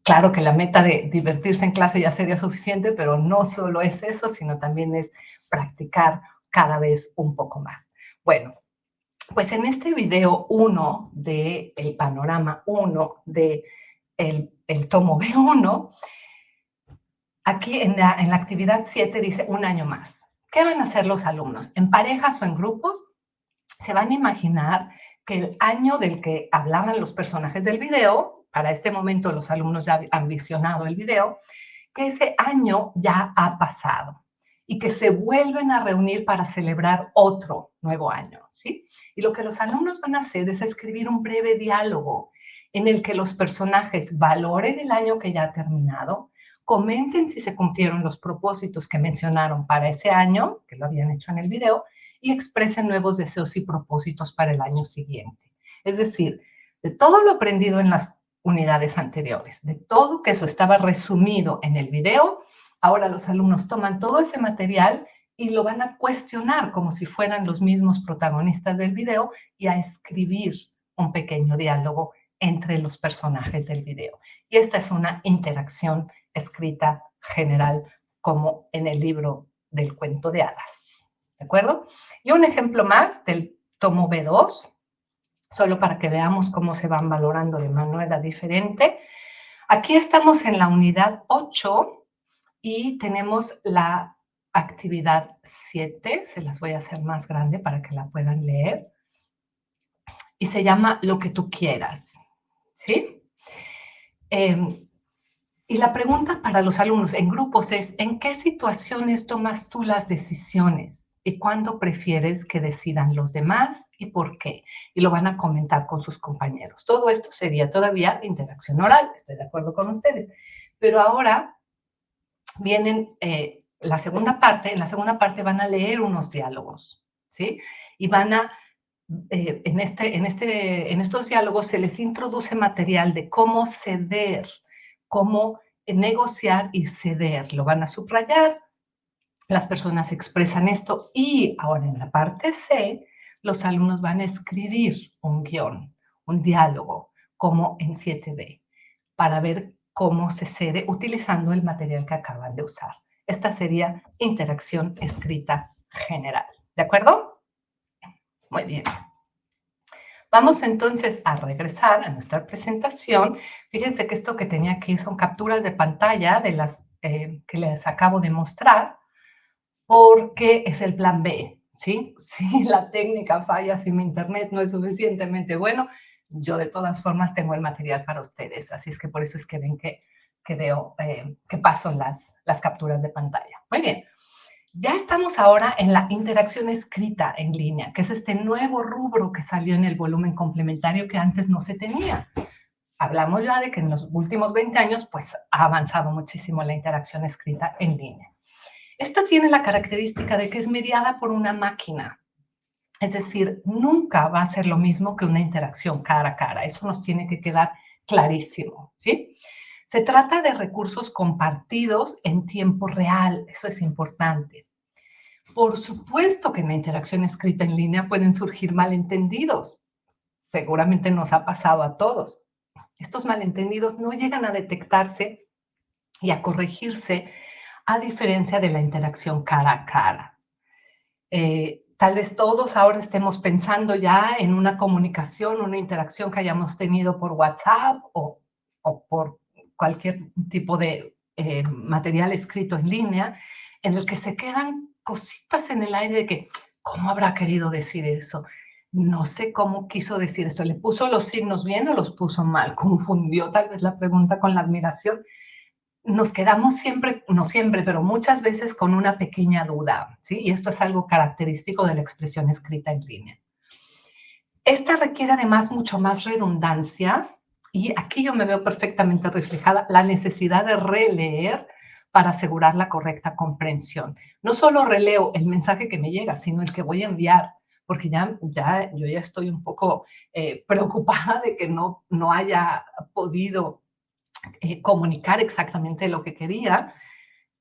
Speaker 2: Claro que la meta de divertirse en clase ya sería suficiente, pero no solo es eso, sino también es practicar cada vez un poco más. Bueno, Pues en este video 1 del panorama 1 de el tomo B1, aquí en la actividad 7 dice un año más. ¿Qué van a hacer los alumnos? ¿En parejas o en grupos? Se van a imaginar que el año del que hablaban los personajes del video, para este momento los alumnos ya han visionado el video, que ese año ya ha pasado y que se vuelven a reunir para celebrar otro nuevo año, ¿sí? Y lo que los alumnos van a hacer es escribir un breve diálogo en el que los personajes valoren el año que ya ha terminado, comenten si se cumplieron los propósitos que mencionaron para ese año, que lo habían hecho en el video, y expresen nuevos deseos y propósitos para el año siguiente. Es decir, de todo lo aprendido en las unidades anteriores, de todo que eso estaba resumido en el video, ahora los alumnos toman todo ese material y lo van a cuestionar como si fueran los mismos protagonistas del video y a escribir un pequeño diálogo entre los personajes del video. Y esta es una interacción escrita general como en el libro del cuento de hadas. ¿De acuerdo? Y un ejemplo más del tomo B2, solo para que veamos cómo se van valorando de manera diferente. Aquí estamos en la unidad 8 y tenemos la actividad 7, se las voy a hacer más grande para que la puedan leer, y se llama Lo que tú quieras, ¿sí? Y la pregunta para los alumnos en grupos es, ¿en qué situaciones tomas tú las decisiones? ¿Y cuándo prefieres que decidan los demás? ¿Y por qué? Y lo van a comentar con sus compañeros. Todo esto sería todavía interacción oral, estoy de acuerdo con ustedes. Pero ahora vienen la segunda parte. En la segunda parte van a leer unos diálogos, ¿sí? Y van a en estos diálogos se les introduce material de cómo ceder, cómo negociar y ceder. Lo van a subrayar, las personas expresan esto y ahora en la parte C, los alumnos van a escribir un guión, un diálogo, como en 7D, para ver cómo se cede utilizando el material que acaban de usar. Esta sería interacción escrita general. ¿De acuerdo? Muy bien. Vamos entonces a regresar a nuestra presentación. Fíjense que esto que tenía aquí son capturas de pantalla de las que les acabo de mostrar, porque es el plan B, ¿sí? Si la técnica falla, si mi internet no es suficientemente bueno, yo de todas formas tengo el material para ustedes. Así es que por eso es que ven que veo, que paso las capturas de pantalla. Muy bien. Ya estamos ahora en la interacción escrita en línea, que es este nuevo rubro que salió en el volumen complementario que antes no se tenía. Hablamos ya de que en los últimos 20 años pues, ha avanzado muchísimo la interacción escrita en línea. Esta tiene la característica de que es mediada por una máquina. Es decir, nunca va a ser lo mismo que una interacción cara a cara. Eso nos tiene que quedar clarísimo, ¿sí? Se trata de recursos compartidos en tiempo real, eso es importante. Por supuesto que en la interacción escrita en línea pueden surgir malentendidos. Seguramente nos ha pasado a todos. Estos malentendidos no llegan a detectarse y a corregirse a diferencia de la interacción cara a cara. Tal vez todos ahora estemos pensando ya en una comunicación, una interacción que hayamos tenido por WhatsApp o por cualquier tipo de material escrito en línea, en el que se quedan cositas en el aire de que, ¿cómo habrá querido decir eso? No sé cómo quiso decir esto. ¿Le puso los signos bien o los puso mal? ¿Confundió tal vez la pregunta con la admiración? Nos quedamos siempre, no siempre, pero muchas veces con una pequeña duda, ¿sí? Y esto es algo característico de la expresión escrita en línea. Esta requiere además mucho más redundancia y aquí yo me veo perfectamente reflejada la necesidad de releer para asegurar la correcta comprensión. No solo releo el mensaje que me llega, sino el que voy a enviar, porque yo ya estoy un poco preocupada de que no haya podido comunicar exactamente lo que quería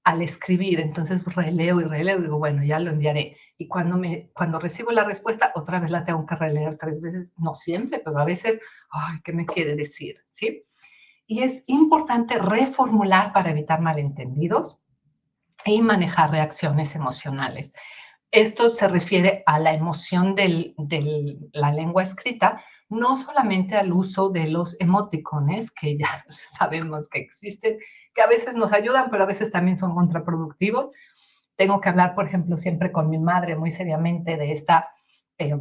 Speaker 2: al escribir. Entonces releo y releo y digo, bueno, ya lo enviaré. Y cuando recibo la respuesta, otra vez la tengo que releer 3 veces, no siempre, pero a veces, ay, ¿qué me quiere decir? ¿Sí? Y es importante reformular para evitar malentendidos y manejar reacciones emocionales. Esto se refiere a la emoción de la lengua escrita, no solamente al uso de los emoticones, que ya sabemos que existen, que a veces nos ayudan, pero a veces también son contraproductivos. Tengo que hablar, por ejemplo, siempre con mi madre muy seriamente de esta eh,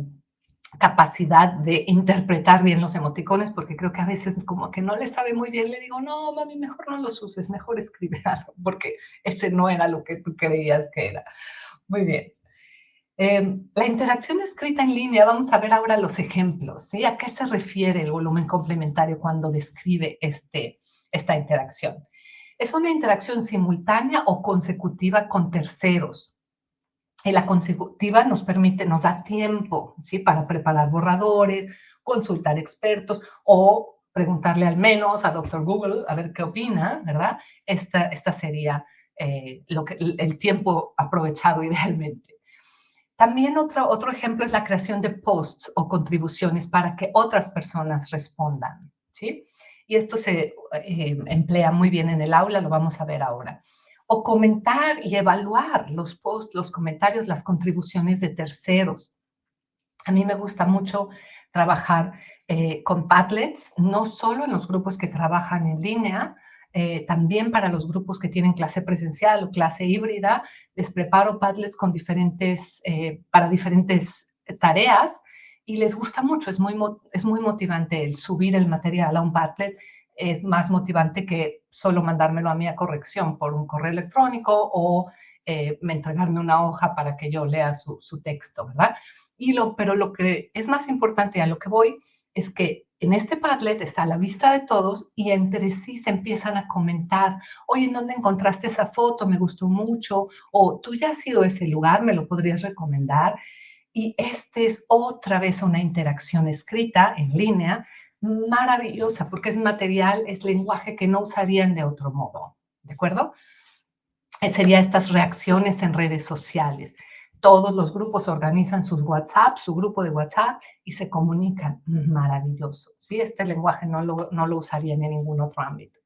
Speaker 2: capacidad de interpretar bien los emoticones, porque creo que a veces como que no le sabe muy bien, le digo, no, mami, mejor no los uses, mejor escribe algo, porque ese no era lo que tú creías que era. Muy bien. La interacción escrita en línea, vamos a ver ahora los ejemplos, ¿sí? ¿A qué se refiere el volumen complementario cuando describe esta interacción? Es una interacción simultánea o consecutiva con terceros. Y la consecutiva nos da tiempo, ¿sí? Para preparar borradores, consultar expertos o preguntarle al menos a Dr. Google a ver qué opina, ¿verdad? Esta sería el tiempo aprovechado idealmente. También otro ejemplo es la creación de posts o contribuciones para que otras personas respondan, ¿sí? Y esto se emplea muy bien en el aula, lo vamos a ver ahora. O comentar y evaluar los posts, los comentarios, las contribuciones de terceros. A mí me gusta mucho trabajar con Padlets, no solo en los grupos que trabajan en línea, también para los grupos que tienen clase presencial o clase híbrida, les preparo Padlets con para diferentes tareas y les gusta mucho, es muy motivante el subir el material a un Padlet, es más motivante que solo mandármelo a mí a corrección por un correo electrónico o entregarme una hoja para que yo lea su texto, ¿verdad? Pero lo que es más importante, a lo que voy, es que en este Padlet está a la vista de todos y entre sí se empiezan a comentar, oye, ¿en dónde encontraste esa foto? Me gustó mucho, o tú ya has ido a ese lugar, ¿me lo podrías recomendar? Y este es otra vez una interacción escrita en línea maravillosa, porque es material, es lenguaje que no usarían de otro modo, ¿de acuerdo? Sería estas reacciones en redes sociales. Todos los grupos organizan sus WhatsApp, su grupo de WhatsApp y se comunican. Maravilloso. ¿Sí? Este lenguaje no lo usarían en ningún otro ámbito.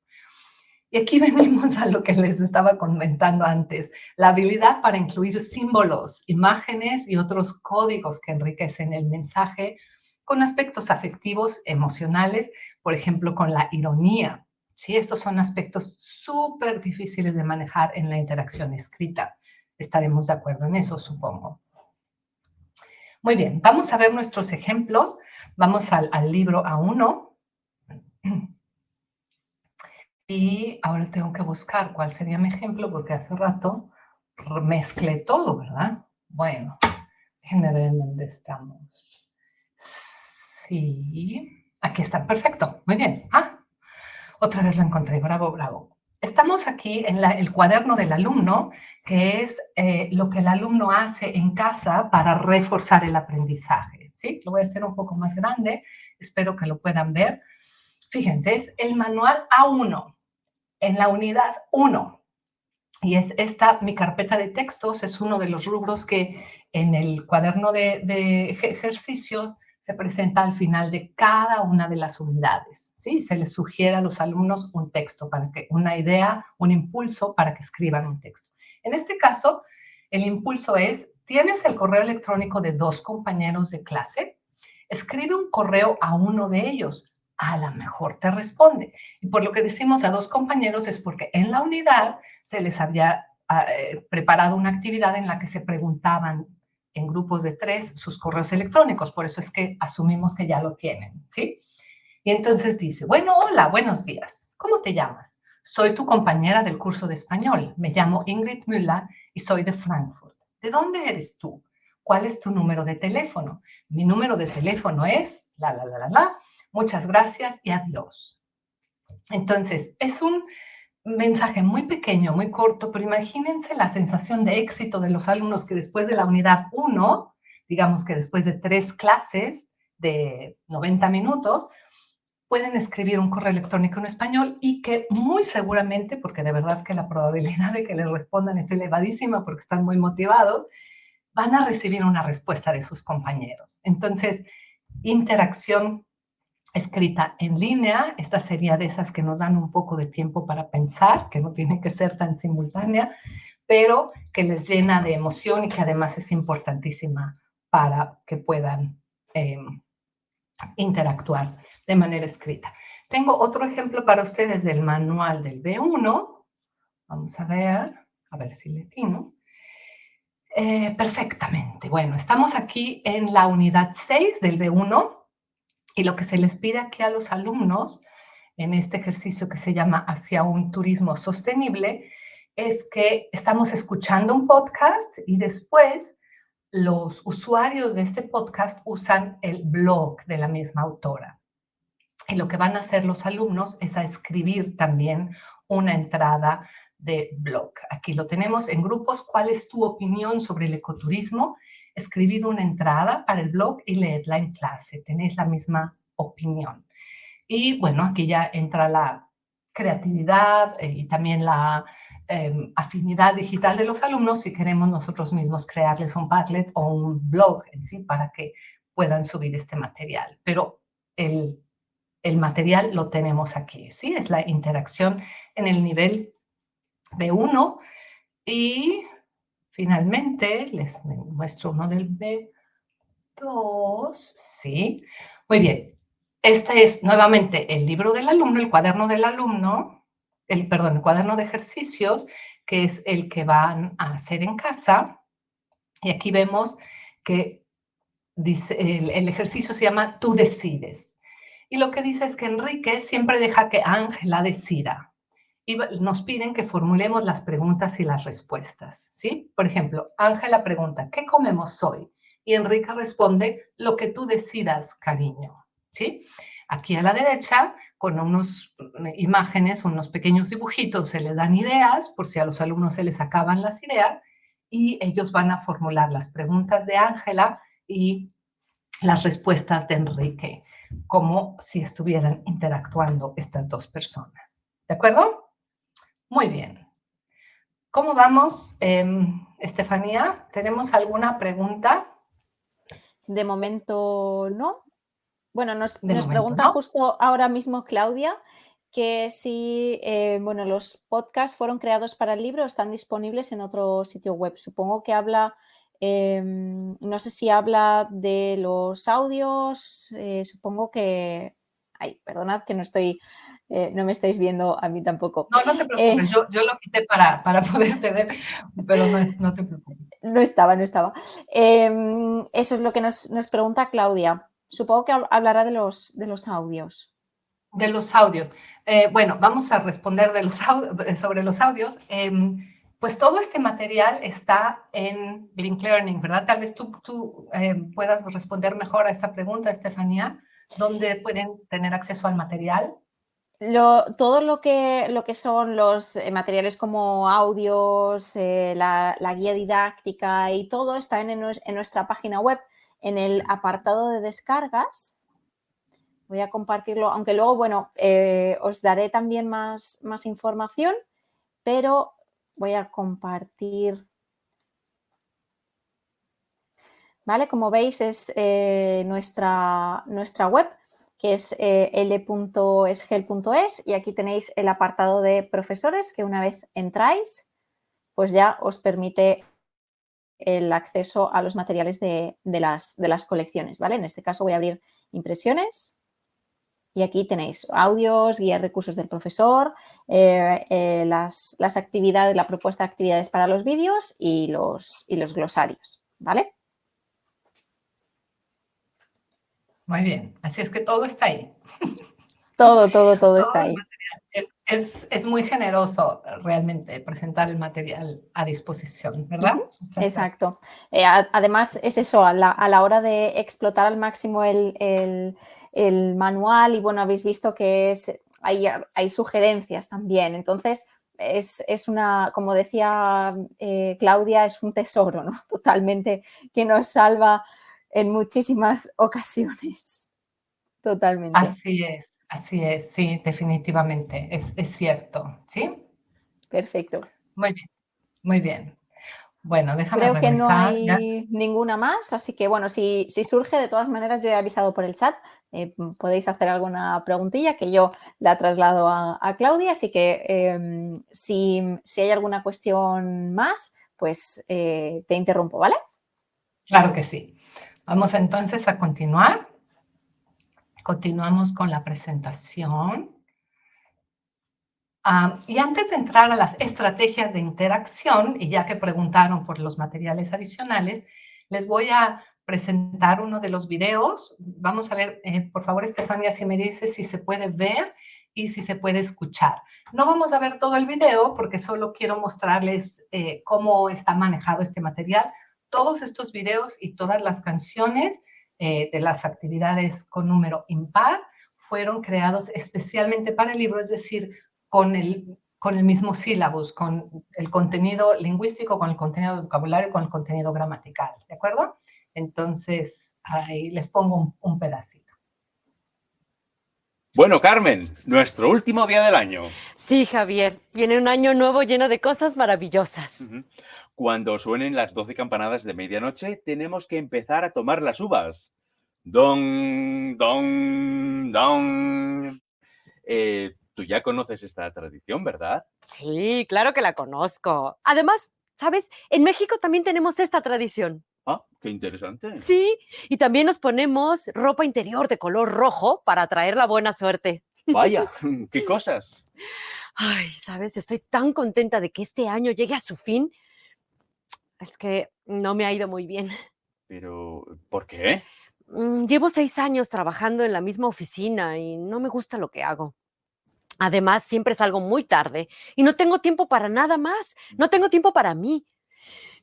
Speaker 2: Y aquí venimos a lo que les estaba comentando antes, la habilidad para incluir símbolos, imágenes y otros códigos que enriquecen el mensaje con aspectos afectivos, emocionales, por ejemplo, con la ironía. ¿Sí? Estos son aspectos súper difíciles de manejar en la interacción escrita. Estaremos de acuerdo en eso, supongo. Muy bien, vamos a ver nuestros ejemplos. Vamos al libro A1. Y ahora tengo que buscar cuál sería mi ejemplo, porque hace rato mezclé todo, ¿verdad? Bueno, déjenme ver en dónde estamos. Sí, aquí está, perfecto, muy bien. Otra vez lo encontré, bravo, bravo. Estamos aquí en el cuaderno del alumno, que es lo que el alumno hace en casa para reforzar el aprendizaje. ¿Sí? Lo voy a hacer un poco más grande, espero que lo puedan ver. Fíjense, es el manual A1, en la unidad 1. Y es mi carpeta de textos, es uno de los rubros que en el cuaderno de ejercicio se presenta al final de cada una de las unidades. ¿Sí? Se les sugiere a los alumnos un texto, una idea, un impulso para que escriban un texto. En este caso, el impulso es, ¿tienes el correo electrónico de 2 compañeros de clase? Escribe un correo a uno de ellos. A lo mejor te responde. Y por lo que decimos a 2 compañeros es porque en la unidad se les había preparado una actividad en la que se preguntaban en grupos de 3 sus correos electrónicos. Por eso es que asumimos que ya lo tienen, ¿sí? Y entonces dice, bueno, hola, buenos días. ¿Cómo te llamas? Soy tu compañera del curso de español. Me llamo Ingrid Müller y soy de Frankfurt. ¿De dónde eres tú? ¿Cuál es tu número de teléfono? Mi número de teléfono es la. Muchas gracias y adiós. Entonces, es un mensaje muy pequeño, muy corto, pero imagínense la sensación de éxito de los alumnos que después de la unidad 1, digamos que después de 3 clases de 90 minutos, pueden escribir un correo electrónico en español y que muy seguramente, porque de verdad que la probabilidad de que les respondan es elevadísima porque están muy motivados, van a recibir una respuesta de sus compañeros. Entonces, interacción escrita en línea, esta sería de esas que nos dan un poco de tiempo para pensar, que no tiene que ser tan simultánea, pero que les llena de emoción y que además es importantísima para que puedan interactuar de manera escrita. Tengo otro ejemplo para ustedes del manual del B1. Vamos a ver si le atino. Perfectamente. Bueno, estamos aquí en la unidad 6 del B1 y lo que se les pide aquí a los alumnos en este ejercicio que se llama Hacia un turismo sostenible es que estamos escuchando un podcast y después los usuarios de este podcast usan el blog de la misma autora. Y lo que van a hacer los alumnos es a escribir también una entrada de blog. Aquí lo tenemos en grupos. ¿Cuál es tu opinión sobre el ecoturismo? Escribid una entrada para el blog y leedla en clase. Tenéis la misma opinión. Y bueno, aquí ya entra la creatividad y también la afinidad digital de los alumnos si queremos nosotros mismos crearles un Padlet o un blog en sí para que puedan subir este material. Pero el material lo tenemos aquí, ¿sí? Es la interacción en el nivel B1 y finalmente les muestro uno del B2, ¿sí? Muy bien. Este es nuevamente el libro del alumno, el cuaderno del alumno, el cuaderno de ejercicios, que es el que van a hacer en casa. Y aquí vemos que dice, el ejercicio se llama Tú decides. Y lo que dice es que Enrique siempre deja que Ángela decida. Y nos piden que formulemos las preguntas y las respuestas, ¿sí? Por ejemplo, Ángela pregunta, ¿qué comemos hoy? Y Enrique responde, lo que tú decidas, cariño, ¿sí? Aquí a la derecha, con unas imágenes, unos pequeños dibujitos, se les dan ideas, por si a los alumnos se les acaban las ideas, y ellos van a formular las preguntas de Ángela y las respuestas de Enrique, como si estuvieran interactuando estas dos personas. ¿De acuerdo? Muy bien. ¿Cómo vamos, Estefanía? ¿Tenemos alguna pregunta?
Speaker 1: De momento no. Bueno, nos
Speaker 2: momento,
Speaker 1: pregunta
Speaker 2: ¿no?
Speaker 1: justo ahora mismo Claudia que si bueno, los podcasts fueron creados para el libro o están disponibles en otro sitio web. Supongo que habla, no sé si habla de los audios, supongo que... Ay, perdonad que no estoy, no me estáis viendo a mí tampoco.
Speaker 2: No te preocupes, yo lo quité para poderte ver, pero no te preocupes.
Speaker 1: No estaba. Eso es lo que nos pregunta Claudia. Supongo que hablará de los audios.
Speaker 2: De los audios. Bueno, vamos a responder sobre los audios. Pues todo este material está en Blink Learning, ¿verdad? Tal vez tú puedas responder mejor a esta pregunta, Estefanía. ¿Dónde pueden tener acceso al material?
Speaker 1: Todo lo que son los materiales como audios, la guía didáctica y todo está en nuestra página web, en el apartado de descargas. Voy a compartirlo, aunque luego, bueno, os daré también más información, pero voy a compartir. ¿Vale? Como veis es nuestra web, que es l.esgel.es, y aquí tenéis el apartado de profesores que una vez entráis, pues ya os permite el acceso a los materiales de las colecciones, ¿vale? En este caso voy a abrir impresiones y aquí tenéis audios, guías, recursos del profesor, las actividades, la propuesta de actividades para los vídeos y los glosarios, ¿vale?
Speaker 2: Muy bien, así es que todo está ahí.
Speaker 1: Todo está ahí.
Speaker 2: Es muy generoso realmente presentar el material a disposición, ¿verdad?
Speaker 1: Exacto. Además, es eso, a la hora de explotar al máximo el manual, y bueno, habéis visto que hay sugerencias también. Entonces, es una, como decía Claudia, es un tesoro, ¿no? Totalmente, que nos salva en muchísimas ocasiones. Totalmente.
Speaker 2: Así es, sí, definitivamente, es cierto, ¿sí?
Speaker 1: Perfecto.
Speaker 2: Muy bien, muy bien. Bueno, déjame
Speaker 1: Creo que no
Speaker 2: revisar. Ya.
Speaker 1: hay ninguna más, así que bueno, si surge, de todas maneras, yo he avisado por el chat. Podéis hacer alguna preguntilla que yo la traslado a Claudia, así que si hay alguna cuestión más, pues te interrumpo, ¿vale?
Speaker 2: Claro que sí. Vamos entonces a continuar. Continuamos con la presentación. Y antes de entrar a las estrategias de interacción, y ya que preguntaron por los materiales adicionales, les voy a presentar uno de los videos. Vamos a ver, por favor, Estefania, si me dices si se puede ver y si se puede escuchar. No vamos a ver todo el video porque solo quiero mostrarles cómo está manejado este material. Todos estos videos y todas las canciones de las actividades con número impar fueron creados especialmente para el libro, es decir, con el mismo sílabus, con el contenido lingüístico, con el contenido de vocabulario, con el contenido gramatical, ¿de acuerdo? Entonces, ahí les pongo un pedacito.
Speaker 3: Bueno, Carmen, nuestro último día del año.
Speaker 4: Sí, Javier, viene un año nuevo lleno de cosas maravillosas.
Speaker 3: Cuando suenen las 12 campanadas de medianoche, tenemos que empezar a tomar las uvas. Don, don, don. Tú ya conoces esta tradición, ¿verdad?
Speaker 4: Sí, claro que la conozco. Además, ¿sabes? En México también tenemos esta tradición.
Speaker 3: Ah, qué interesante.
Speaker 4: Sí, y también nos ponemos ropa interior de color rojo para atraer la buena suerte.
Speaker 3: Vaya, qué cosas.
Speaker 4: Ay, ¿sabes? Estoy tan contenta de que este año llegue a su fin. Es que no me ha ido muy bien.
Speaker 3: Pero, ¿por qué?
Speaker 4: Llevo 6 años trabajando en la misma oficina y no me gusta lo que hago. Además, siempre salgo muy tarde y no tengo tiempo para nada más. No tengo tiempo para mí.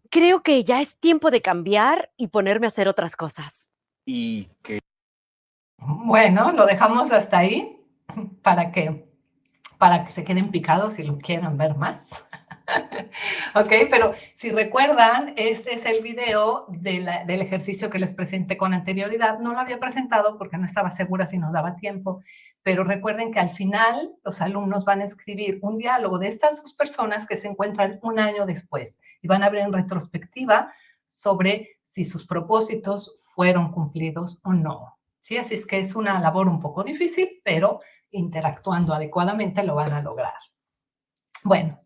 Speaker 4: Creo que ya es tiempo de cambiar y ponerme a hacer otras cosas.
Speaker 3: ¿Y qué?
Speaker 2: Bueno, lo dejamos hasta ahí para que se queden picados y lo quieran ver más. Ok, pero si recuerdan, este es el video del ejercicio que les presenté con anterioridad. No lo había presentado porque no estaba segura si nos daba tiempo, pero recuerden que al final los alumnos van a escribir un diálogo de estas dos personas que se encuentran un año después y van a ver en retrospectiva sobre si sus propósitos fueron cumplidos o no. ¿Sí? Así es que es una labor un poco difícil, pero interactuando adecuadamente lo van a lograr. Bueno,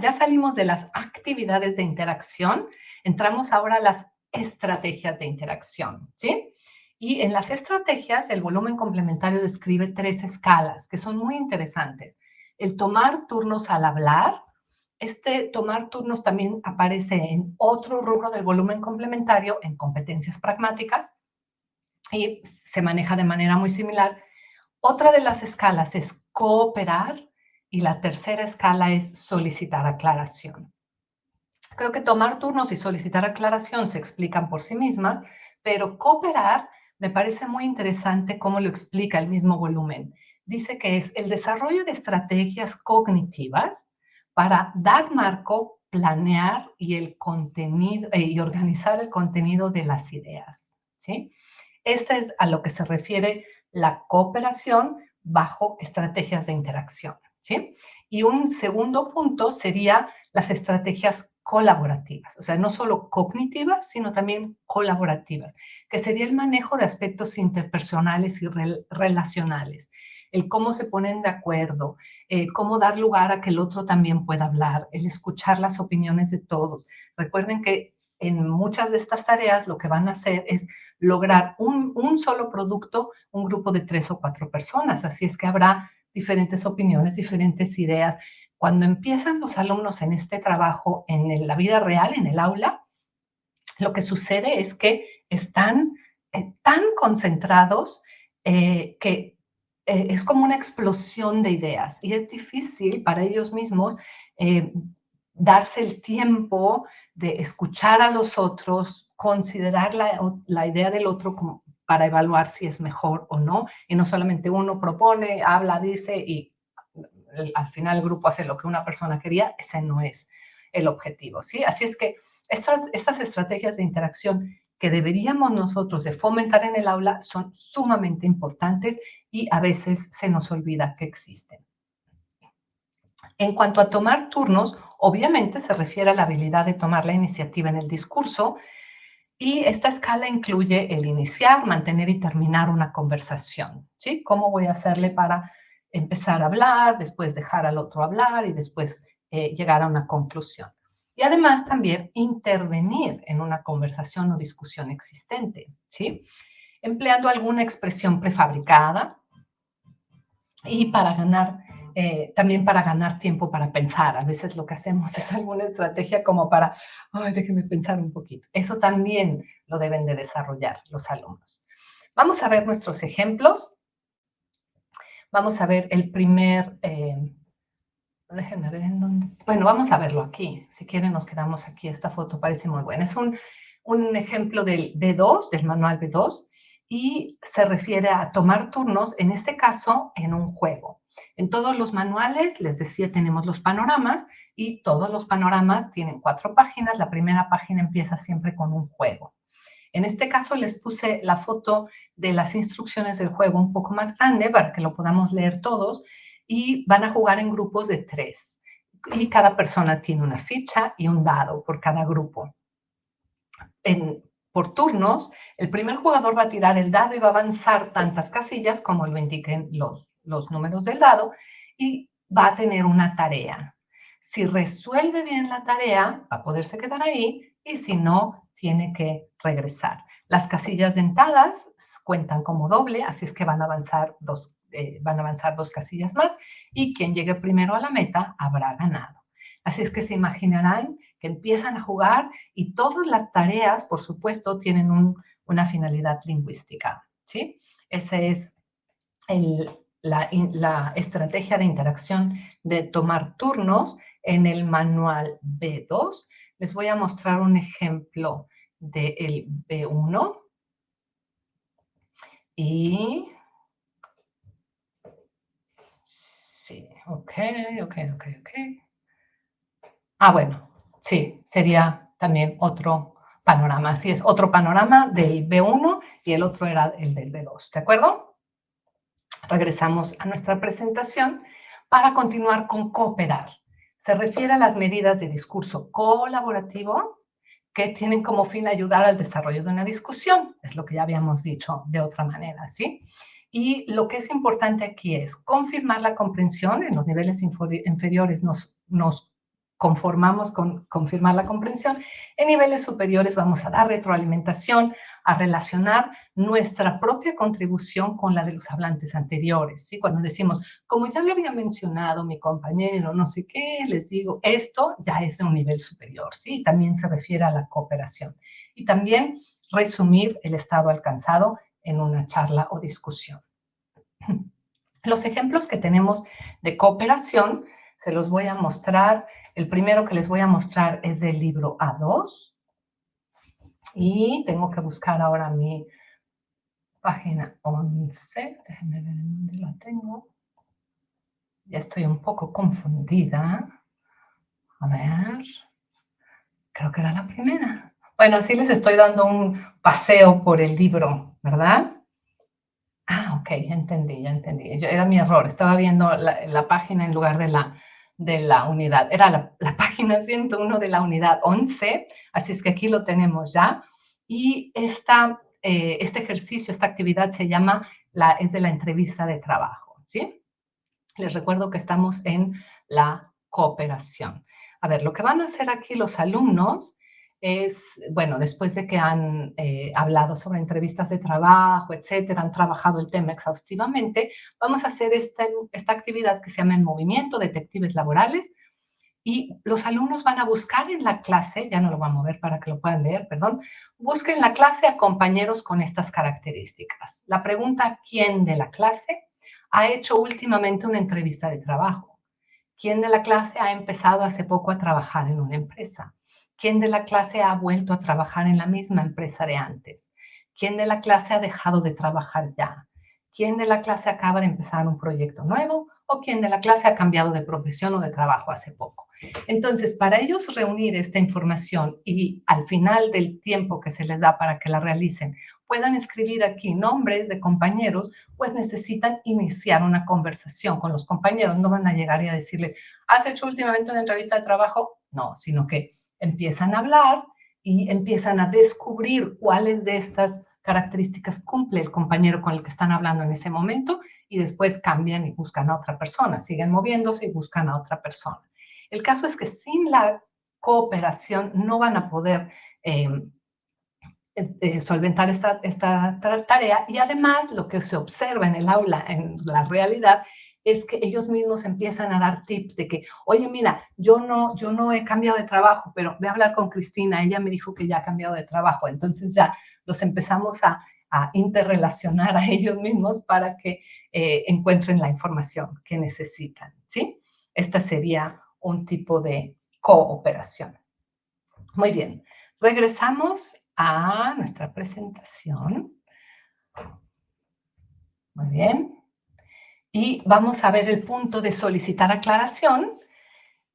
Speaker 2: ya salimos de las actividades de interacción, entramos ahora a las estrategias de interacción, ¿sí? Y en las estrategias, el volumen complementario describe 3 escalas que son muy interesantes. El tomar turnos al hablar, este tomar turnos también aparece en otro rubro del volumen complementario, en competencias pragmáticas, y se maneja de manera muy similar. Otra de las escalas es cooperar y la tercera escala es solicitar aclaración. Creo que tomar turnos y solicitar aclaración se explican por sí mismas, pero cooperar me parece muy interesante cómo lo explica el mismo volumen. Dice que es el desarrollo de estrategias cognitivas para dar marco, planear y el contenido y organizar el contenido de las ideas, ¿sí? Este es a lo que se refiere la cooperación bajo estrategias de interacción, ¿sí? Y un segundo punto sería las estrategias colaborativas, o sea, no solo cognitivas, sino también colaborativas, que sería el manejo de aspectos interpersonales y relacionales, el cómo se ponen de acuerdo, cómo dar lugar a que el otro también pueda hablar, el escuchar las opiniones de todos. Recuerden que en muchas de estas tareas lo que van a hacer es lograr un solo producto, un grupo de 3 o 4 personas. Así es que habrá diferentes opiniones, diferentes ideas. Cuando empiezan los alumnos en este trabajo, en la vida real, en el aula, lo que sucede es que están tan concentrados que es como una explosión de ideas y es difícil para ellos mismos darse el tiempo de escuchar a los otros, considerar la idea del otro como para evaluar si es mejor o no, y no solamente uno propone, habla, dice y al final el grupo hace lo que una persona quería, ese no es el objetivo, ¿sí? Así es que estas estrategias de interacción que deberíamos nosotros de fomentar en el aula son sumamente importantes y a veces se nos olvida que existen. En cuanto a tomar turnos, obviamente se refiere a la habilidad de tomar la iniciativa en el discurso, y esta escala incluye el iniciar, mantener y terminar una conversación, ¿sí? ¿Cómo voy a hacerle para empezar a hablar, después dejar al otro hablar y después llegar a una conclusión? Y además también intervenir en una conversación o discusión existente, ¿sí? Empleando alguna expresión prefabricada y también para ganar tiempo para pensar. A veces lo que hacemos es alguna estrategia como para, ay, déjenme pensar un poquito. Eso también lo deben de desarrollar los alumnos. Vamos a ver nuestros ejemplos. Vamos a ver el primer, déjenme ver en dónde. Bueno, vamos a verlo aquí. Si quieren nos quedamos aquí. Esta foto parece muy buena. Es un ejemplo del B2, del manual B2, y se refiere a tomar turnos, en este caso, en un juego. En todos los manuales, les decía, tenemos los panoramas y todos los panoramas tienen 4 páginas. La primera página empieza siempre con un juego. En este caso les puse la foto de las instrucciones del juego un poco más grande para que lo podamos leer todos, y van a jugar en grupos de 3. Y cada persona tiene una ficha y un dado por cada grupo. Por turnos, el primer jugador va a tirar el dado y va a avanzar tantas casillas como lo indiquen los números del dado, y va a tener una tarea. Si resuelve bien la tarea, va a poderse quedar ahí, y si no, tiene que regresar. Las casillas dentadas cuentan como doble, así es que van a avanzar dos casillas más, y quien llegue primero a la meta habrá ganado. Así es que se imaginarán que empiezan a jugar y todas las tareas, por supuesto, tienen una finalidad lingüística, ¿sí? Esa es la estrategia de interacción de tomar turnos en el manual B2. Les voy a mostrar un ejemplo del B1. Y sí, ok. Bueno, sí, sería también otro panorama. Así es, otro panorama del B1 y el otro era el del B2, ¿de acuerdo? Regresamos a nuestra presentación para continuar con cooperar. Se refiere a las medidas de discurso colaborativo que tienen como fin ayudar al desarrollo de una discusión. Es lo que ya habíamos dicho de otra manera, ¿sí? Y lo que es importante aquí es confirmar la comprensión. En los niveles inferiores nos conformamos con confirmar la comprensión. En niveles superiores vamos a dar retroalimentación, a relacionar nuestra propia contribución con la de los hablantes anteriores, ¿sí? Cuando decimos, como ya lo había mencionado mi compañero, no sé qué, les digo, esto ya es de un nivel superior, ¿sí? También se refiere a la cooperación. Y también resumir el estado alcanzado en una charla o discusión. Los ejemplos que tenemos de cooperación se los voy a mostrar. El primero que les voy a mostrar es del libro A2. Y tengo que buscar ahora mi página 11. Déjenme ver en dónde la tengo. Ya estoy un poco confundida. A ver. Creo que era la primera. Bueno, así les estoy dando un paseo por el libro, ¿verdad? Ok, ya entendí. Era mi error. Estaba viendo la página en lugar de la unidad. Era la página 101 de la unidad 11. Así es que aquí lo tenemos ya. Y este ejercicio, esta actividad se llama, es de la entrevista de trabajo, ¿sí? Les recuerdo que estamos en la cooperación. A ver, lo que van a hacer aquí los alumnos es, bueno, después de que han hablado sobre entrevistas de trabajo, etcétera, han trabajado el tema exhaustivamente, vamos a hacer esta actividad que se llama En Movimiento, Detectives Laborales. Y los alumnos van a buscar en la clase, ya no lo voy a mover para que lo puedan leer, perdón, busquen en la clase a compañeros con estas características. La pregunta, ¿quién de la clase ha hecho últimamente una entrevista de trabajo? ¿Quién de la clase ha empezado hace poco a trabajar en una empresa? ¿Quién de la clase ha vuelto a trabajar en la misma empresa de antes? ¿Quién de la clase ha dejado de trabajar ya? ¿Quién de la clase acaba de empezar un proyecto nuevo? ¿O quién de la clase ha cambiado de profesión o de trabajo hace poco? Entonces, para ellos reunir esta información y al final del tiempo que se les da para que la realicen, puedan escribir aquí nombres de compañeros, pues necesitan iniciar una conversación con los compañeros. No van a llegar y a decirle, ¿has hecho últimamente una entrevista de trabajo? No, sino que empiezan a hablar y empiezan a descubrir cuáles de estas características cumple el compañero con el que están hablando en ese momento y después cambian y buscan a otra persona, siguen moviéndose y buscan a otra persona. El caso es que sin la cooperación no van a poder solventar esta tarea, y además lo que se observa en el aula, en la realidad, es que ellos mismos empiezan a dar tips de que, oye, mira, yo no he cambiado de trabajo, pero voy a hablar con Cristina, ella me dijo que ya ha cambiado de trabajo. Entonces ya los empezamos a interrelacionar a ellos mismos para que encuentren la información que necesitan, ¿sí? Esta sería un tipo de cooperación. Muy bien, regresamos a nuestra presentación. Muy bien. Y vamos a ver el punto de solicitar aclaración,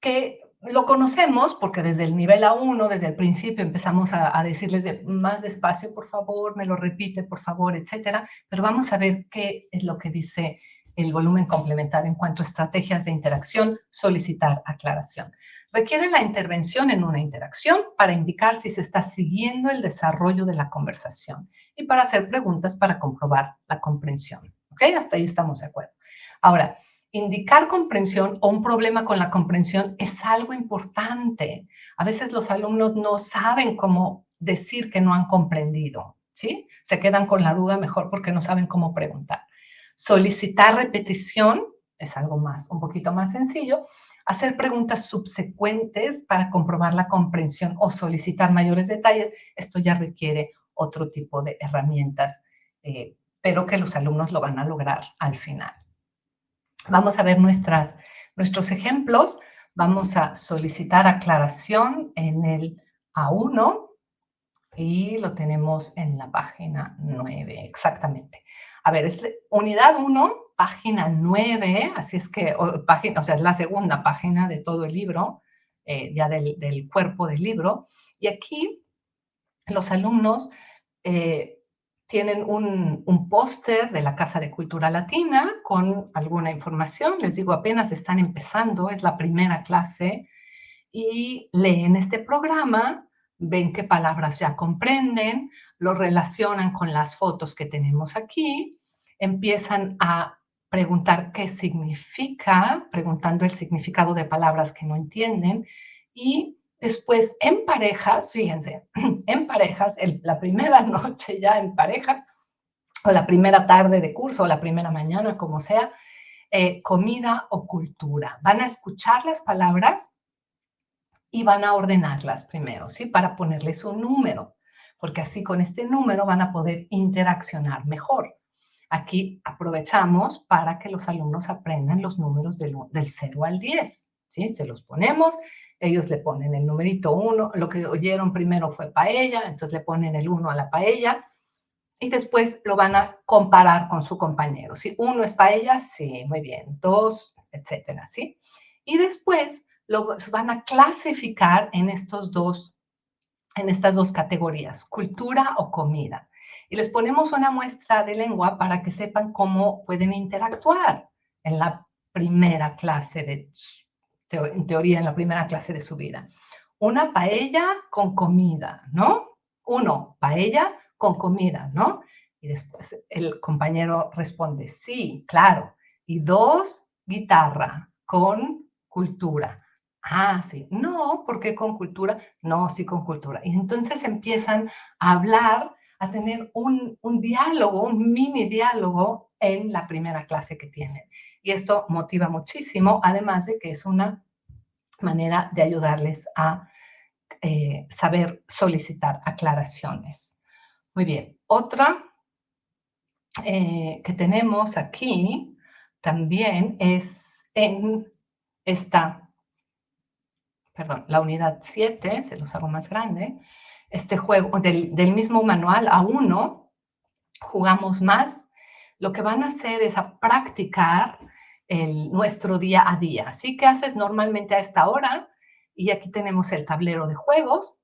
Speaker 2: que lo conocemos porque desde el nivel A1, desde el principio, empezamos a decirles más despacio, por favor, me lo repite, por favor, etcétera. Pero vamos a ver qué es lo que dice el volumen complementario en cuanto a estrategias de interacción, solicitar aclaración. Requiere la intervención en una interacción para indicar si se está siguiendo el desarrollo de la conversación y para hacer preguntas para comprobar la comprensión. ¿Ok? Hasta ahí estamos de acuerdo. Ahora, indicar comprensión o un problema con la comprensión es algo importante. A veces los alumnos no saben cómo decir que no han comprendido, ¿sí? Se quedan con la duda mejor porque no saben cómo preguntar. Solicitar repetición es algo más, un poquito más sencillo. Hacer preguntas subsecuentes para comprobar la comprensión o solicitar mayores detalles, esto ya requiere otro tipo de herramientas, pero que los alumnos lo van a lograr al final. Vamos a ver nuestros ejemplos. Vamos a solicitar aclaración en el A1 y lo tenemos en la página 9, exactamente. A ver, es unidad 1, página 9, así es que, o sea, es la segunda página de todo el libro, ya del cuerpo del libro. Y aquí los alumnos tienen un póster de la Casa de Cultura Latina con alguna información. Les digo, apenas están empezando, es la primera clase, y leen este programa, ven qué palabras ya comprenden, lo relacionan con las fotos que tenemos aquí, empiezan a preguntar qué significa, preguntando el significado de palabras que no entienden, y después en parejas, fíjense, en parejas, la primera noche ya en parejas, o la primera tarde de curso, o la primera mañana, como sea, comida o cultura. Van a escuchar las palabras y van a ordenarlas primero, ¿sí? Para ponerles un número, porque así con este número van a poder interaccionar mejor. Aquí aprovechamos para que los alumnos aprendan los números del 0 al 10, ¿sí? Se los ponemos, ellos le ponen el numerito 1, lo que oyeron primero fue paella, entonces le ponen el 1 a la paella, y después lo van a comparar con su compañero, ¿sí? 1 es paella, sí, muy bien, 2, etcétera, ¿sí? Y después los van a clasificar en estas dos categorías, cultura o comida. Y les ponemos una muestra de lengua para que sepan cómo pueden interactuar en la primera clase en teoría, en la primera clase de su vida. Una paella con comida, ¿no? 1, paella con comida, ¿no? Y después el compañero responde, sí, claro. Y 2, guitarra con cultura. Ah, sí. No, ¿por qué con cultura? No, sí con cultura. Y entonces empiezan a hablar, a tener un diálogo, un mini diálogo en la primera clase que tienen. Y esto motiva muchísimo, además de que es una manera de ayudarles a saber solicitar aclaraciones. Muy bien. Otra que tenemos aquí también es en la unidad 7, se los hago más grande, este juego del mismo manual A1, jugamos más. Lo que van a hacer es a practicar nuestro día a día. Así que haces normalmente a esta hora, y aquí tenemos el tablero de juegos,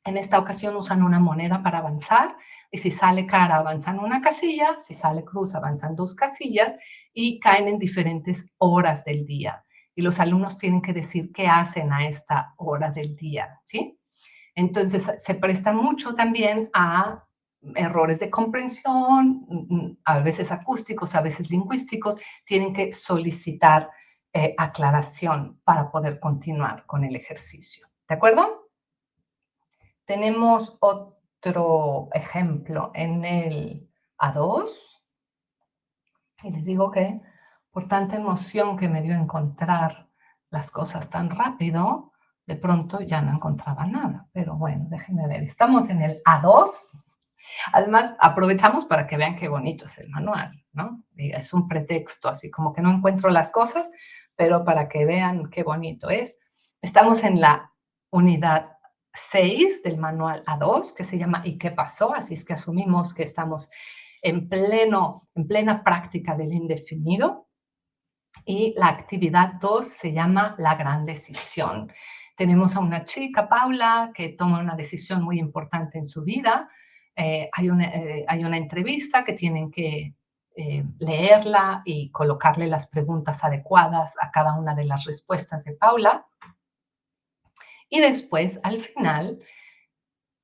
Speaker 2: En esta ocasión usan una moneda para avanzar y si sale cara avanzan una casilla, si sale cruz avanzan 2 casillas y caen en diferentes horas del día. Y los alumnos tienen que decir qué hacen a esta hora del día, ¿sí? Entonces se presta mucho también a errores de comprensión, a veces acústicos, a veces lingüísticos. Tienen que solicitar aclaración para poder continuar con el ejercicio. ¿De acuerdo? Tenemos otro ejemplo en el A2. Y les digo que por tanta emoción que me dio encontrar las cosas tan rápido, de pronto ya no encontraba nada. Pero bueno, déjenme ver. Estamos en el A2. Además, aprovechamos para que vean qué bonito es el manual, ¿no? Es un pretexto, así como que no encuentro las cosas, pero para que vean qué bonito es. Estamos en la unidad 6 del manual A2, que se llama ¿Y qué pasó? Así es que asumimos que estamos en plena práctica del indefinido. Y la actividad 2 se llama La gran decisión. Tenemos a una chica, Paula, que toma una decisión muy importante en su vida. Hay una entrevista que tienen que leerla y colocarle las preguntas adecuadas a cada una de las respuestas de Paula. Y después, al final,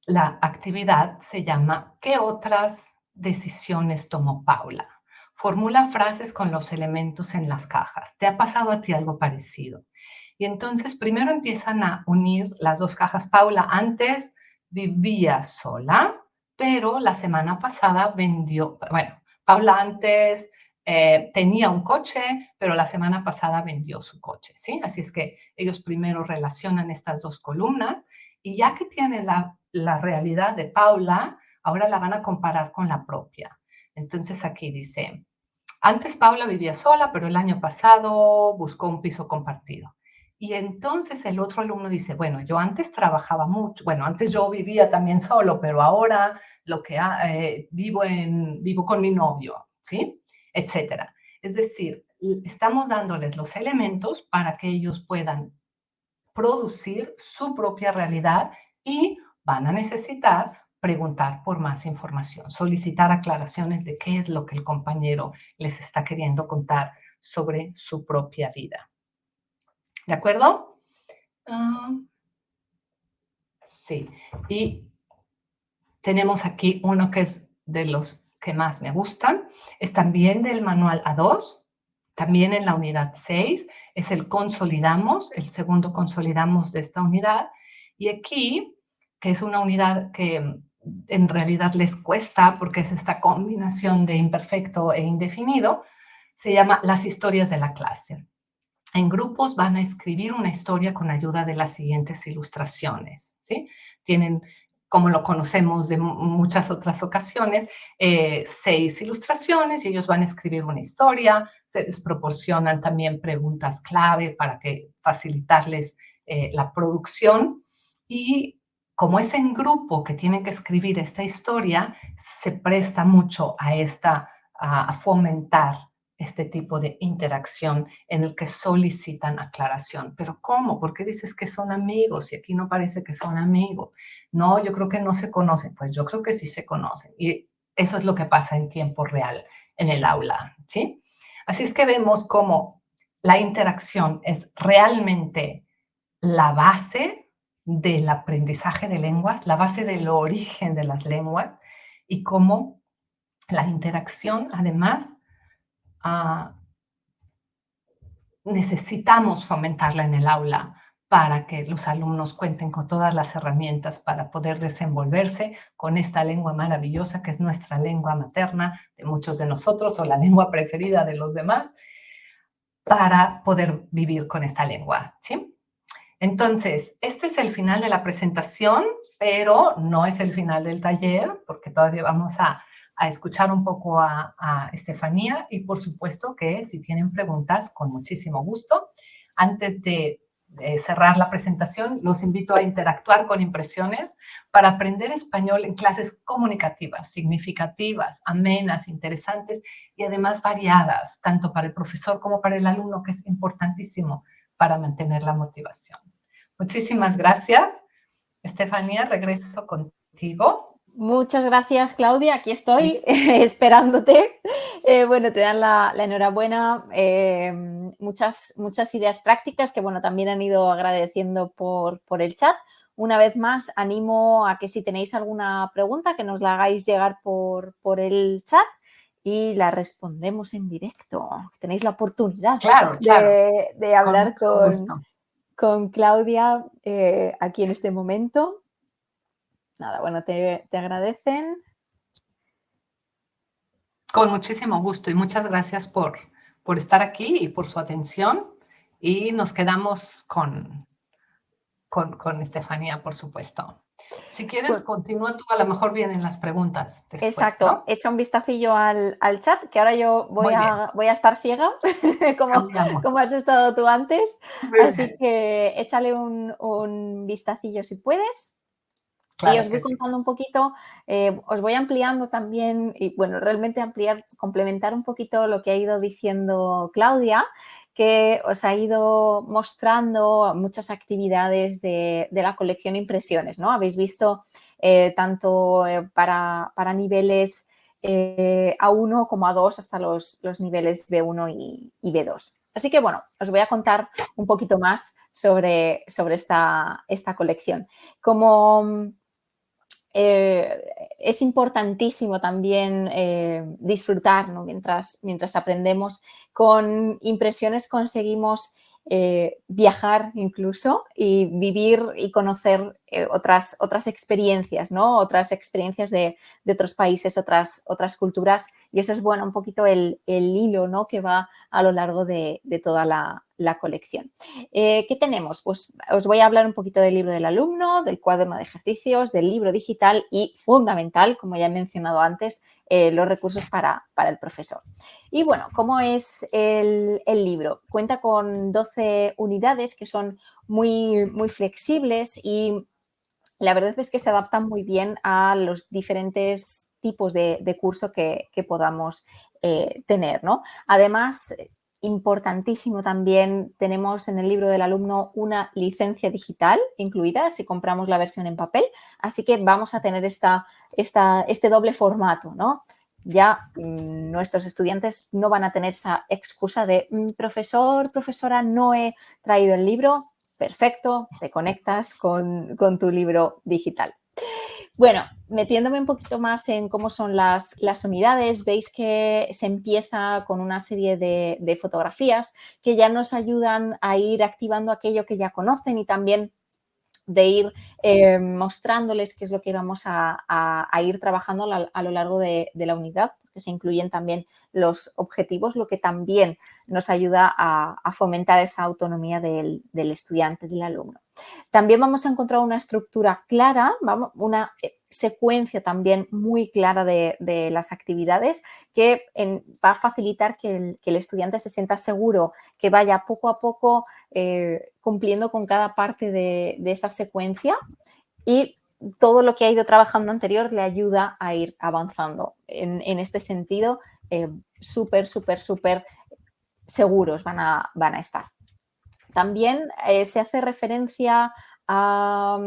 Speaker 2: la actividad se llama ¿Qué otras decisiones tomó Paula? Formula frases con los elementos en las cajas. ¿Te ha pasado a ti algo parecido? Y entonces primero empiezan a unir las dos cajas. Paula antes vivía sola, pero la semana pasada vendió, bueno, Paula antes tenía un coche, pero la semana pasada vendió su coche, ¿sí? Así es que ellos primero relacionan estas dos columnas y ya que tienen la realidad de Paula, ahora la van a comparar con la propia. Entonces aquí dice, antes Paula vivía sola, pero el año pasado buscó un piso compartido. Y entonces el otro alumno dice, bueno, yo antes trabajaba mucho, bueno, antes yo vivía también solo, pero ahora vivo con mi novio, ¿sí? Etcétera. Es decir, estamos dándoles los elementos para que ellos puedan producir su propia realidad y van a necesitar preguntar por más información, solicitar aclaraciones de qué es lo que el compañero les está queriendo contar sobre su propia vida. ¿De acuerdo? Sí. Y tenemos aquí uno que es de los que más me gustan. Es también del manual A2. También en la unidad 6 es el consolidamos, el segundo consolidamos de esta unidad. Y aquí, que es una unidad que en realidad les cuesta porque es esta combinación de imperfecto e indefinido, se llama las historias de la clase. En grupos van a escribir una historia con ayuda de las siguientes ilustraciones, ¿sí? Tienen, como lo conocemos de muchas otras ocasiones, 6 ilustraciones y ellos van a escribir una historia. Se les proporcionan también preguntas clave para facilitarles la producción. Y como es en grupo que tienen que escribir esta historia, se presta mucho a fomentar este tipo de interacción en el que solicitan aclaración. ¿Pero cómo? ¿Por qué dices que son amigos? Y aquí no parece que son amigos. No, yo creo que no se conocen. Pues yo creo que sí se conocen. Y eso es lo que pasa en tiempo real en el aula, ¿sí? Así es que vemos cómo la interacción es realmente la base del aprendizaje de lenguas, la base del origen de las lenguas y cómo la interacción, además, necesitamos fomentarla en el aula para que los alumnos cuenten con todas las herramientas para poder desenvolverse con esta lengua maravillosa que es nuestra lengua materna de muchos de nosotros o la lengua preferida de los demás, para poder vivir con esta lengua, ¿sí? Entonces, este es el final de la presentación, pero no es el final del taller porque todavía vamos a escuchar un poco a Estefanía y por supuesto que si tienen preguntas, con muchísimo gusto. Antes de cerrar la presentación, los invito a interactuar con impresiones para aprender español en clases comunicativas, significativas, amenas, interesantes y además variadas, tanto para el profesor como para el alumno, que es importantísimo para mantener la motivación. Muchísimas gracias. Estefanía, regreso contigo.
Speaker 1: Muchas gracias, Claudia. Aquí estoy esperándote. Bueno, te dan la enhorabuena. Muchas ideas prácticas que, bueno, también han ido agradeciendo por el chat. Una vez más, animo a que si tenéis alguna pregunta, que nos la hagáis llegar por el chat y la respondemos en directo. Tenéis la oportunidad
Speaker 2: Claro.
Speaker 1: de hablar
Speaker 2: Con gusto.
Speaker 1: con Claudia aquí en este momento. Nada, bueno, te agradecen.
Speaker 2: Con muchísimo gusto y muchas gracias por estar aquí y por su atención. Y nos quedamos con Estefanía, por supuesto. Si quieres,
Speaker 1: Pues,
Speaker 2: continúa tú, a lo mejor vienen las preguntas después,
Speaker 1: exacto,
Speaker 2: ¿no?
Speaker 1: echa un vistacillo al chat, que ahora yo voy
Speaker 2: Muy bien,
Speaker 1: a estar ciega,
Speaker 2: cambiamos.
Speaker 1: como has estado tú antes.
Speaker 2: Muy
Speaker 1: Así
Speaker 2: bien,
Speaker 1: que échale un vistacillo si puedes. Y
Speaker 2: claro
Speaker 1: os
Speaker 2: que
Speaker 1: voy
Speaker 2: sí.
Speaker 1: contando un poquito, os voy ampliando también, y bueno, realmente ampliar, complementar un poquito lo que ha ido diciendo Claudia, que os ha ido mostrando muchas actividades de la colección Impresiones, ¿no? Habéis visto tanto para niveles A1 como A2 hasta los niveles B1 y B2. Así que, bueno, os voy a contar un poquito más sobre esta colección. Como es importantísimo también disfrutar, ¿no? mientras aprendemos. Con Impresiones conseguimos viajar incluso y vivir y conocer otras experiencias, ¿no? Otras experiencias de otros países, otras culturas. Y eso es, bueno, un poquito el hilo, ¿no? que va a lo largo de toda la colección. ¿Qué tenemos? Pues os voy a hablar un poquito del libro del alumno, del cuaderno de ejercicios, del libro digital y, fundamental, como ya he mencionado antes, los recursos para el profesor. Y bueno, ¿cómo es el libro? Cuenta con 12 unidades que son muy flexibles y la verdad es que se adaptan muy bien a los diferentes tipos de curso que podamos tener, ¿no? Además, importantísimo también, tenemos en el libro del alumno una licencia digital incluida si compramos la versión en papel, así que vamos a tener este doble formato, ¿no? Ya nuestros estudiantes no van a tener esa excusa de profesor, profesora, no he traído el libro. Perfecto, te conectas con tu libro digital. Bueno, metiéndome un poquito más en cómo son las unidades, veis que se empieza con una serie de fotografías que ya nos ayudan a ir activando aquello que ya conocen y también de ir mostrándoles qué es lo que vamos a ir trabajando a lo largo de la unidad, porque se incluyen también los objetivos, lo que también nos ayuda a fomentar esa autonomía del estudiante, del alumno. También vamos a encontrar una estructura clara, una secuencia también muy clara de las actividades que va a facilitar que el estudiante se sienta seguro, que vaya poco a poco cumpliendo con cada parte de esa secuencia y todo lo que ha ido trabajando anterior le ayuda a ir avanzando. En este sentido, súper seguros van a estar. También se hace referencia a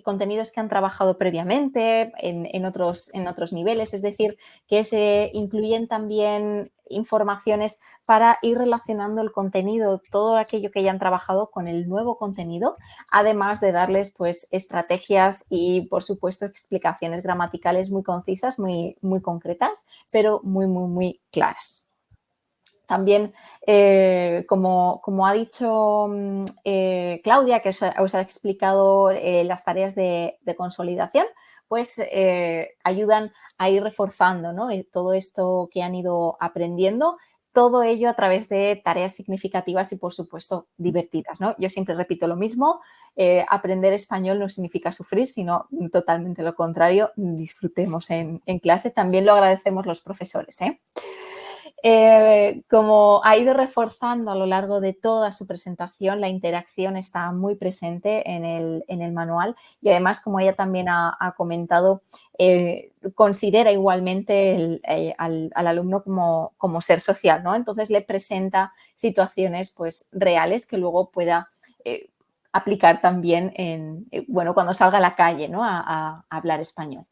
Speaker 1: contenidos que han trabajado previamente en otros niveles, es decir, que se incluyen también informaciones para ir relacionando el contenido, todo aquello que ya han trabajado con el nuevo contenido, además de darles pues estrategias y, por supuesto, explicaciones gramaticales muy concisas, muy concretas, pero muy claras. También, como ha dicho Claudia, que os ha explicado las tareas de consolidación, pues ayudan a ir reforzando, ¿no? Todo esto que han ido aprendiendo, todo ello a través de tareas significativas y, por supuesto, divertidas, ¿no? Yo siempre repito lo mismo, aprender español no significa sufrir, sino totalmente lo contrario, disfrutemos en clase, también lo agradecemos los profesores, ¿eh? Como ha ido reforzando a lo largo de toda su presentación, la interacción está muy presente en el manual y además, como ella también ha comentado, considera igualmente al alumno como ser social, ¿no? Entonces le presenta situaciones pues reales que luego pueda aplicar también en, bueno, cuando salga a la calle, ¿no? A hablar español.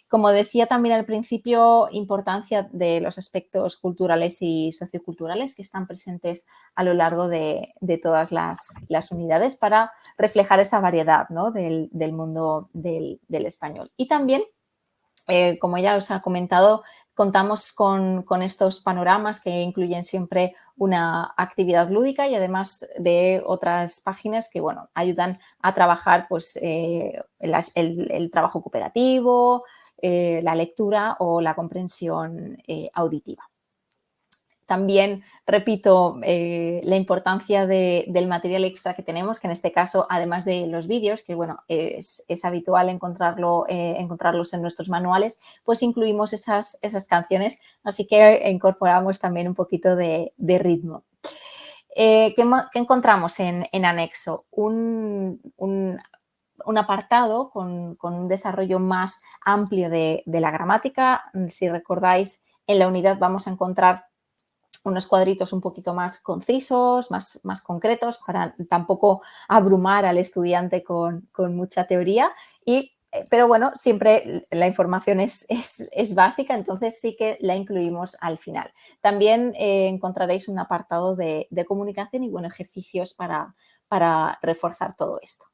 Speaker 1: Como decía también al principio, importancia de los aspectos culturales y socioculturales que están presentes a lo largo de todas las unidades para reflejar esa variedad, ¿no? del mundo del español. Y también, como ya os ha comentado, contamos con estos panoramas que incluyen siempre una actividad lúdica y además de otras páginas que, bueno, ayudan a trabajar pues, el trabajo cooperativo, la lectura o la comprensión auditiva. También, repito, la importancia del material extra que tenemos, que en este caso, además de los vídeos, que bueno, es habitual encontrarlos en nuestros manuales, pues incluimos esas canciones, así que incorporamos también un poquito de ritmo. ¿Qué encontramos en anexo? Un apartado con un desarrollo más amplio de la gramática. Si recordáis, en la unidad vamos a encontrar unos cuadritos un poquito más concisos, más concretos, para tampoco abrumar al estudiante con mucha teoría. Pero bueno, siempre la información es básica, entonces sí que la incluimos al final. También encontraréis un apartado de comunicación y, bueno, ejercicios para reforzar todo esto.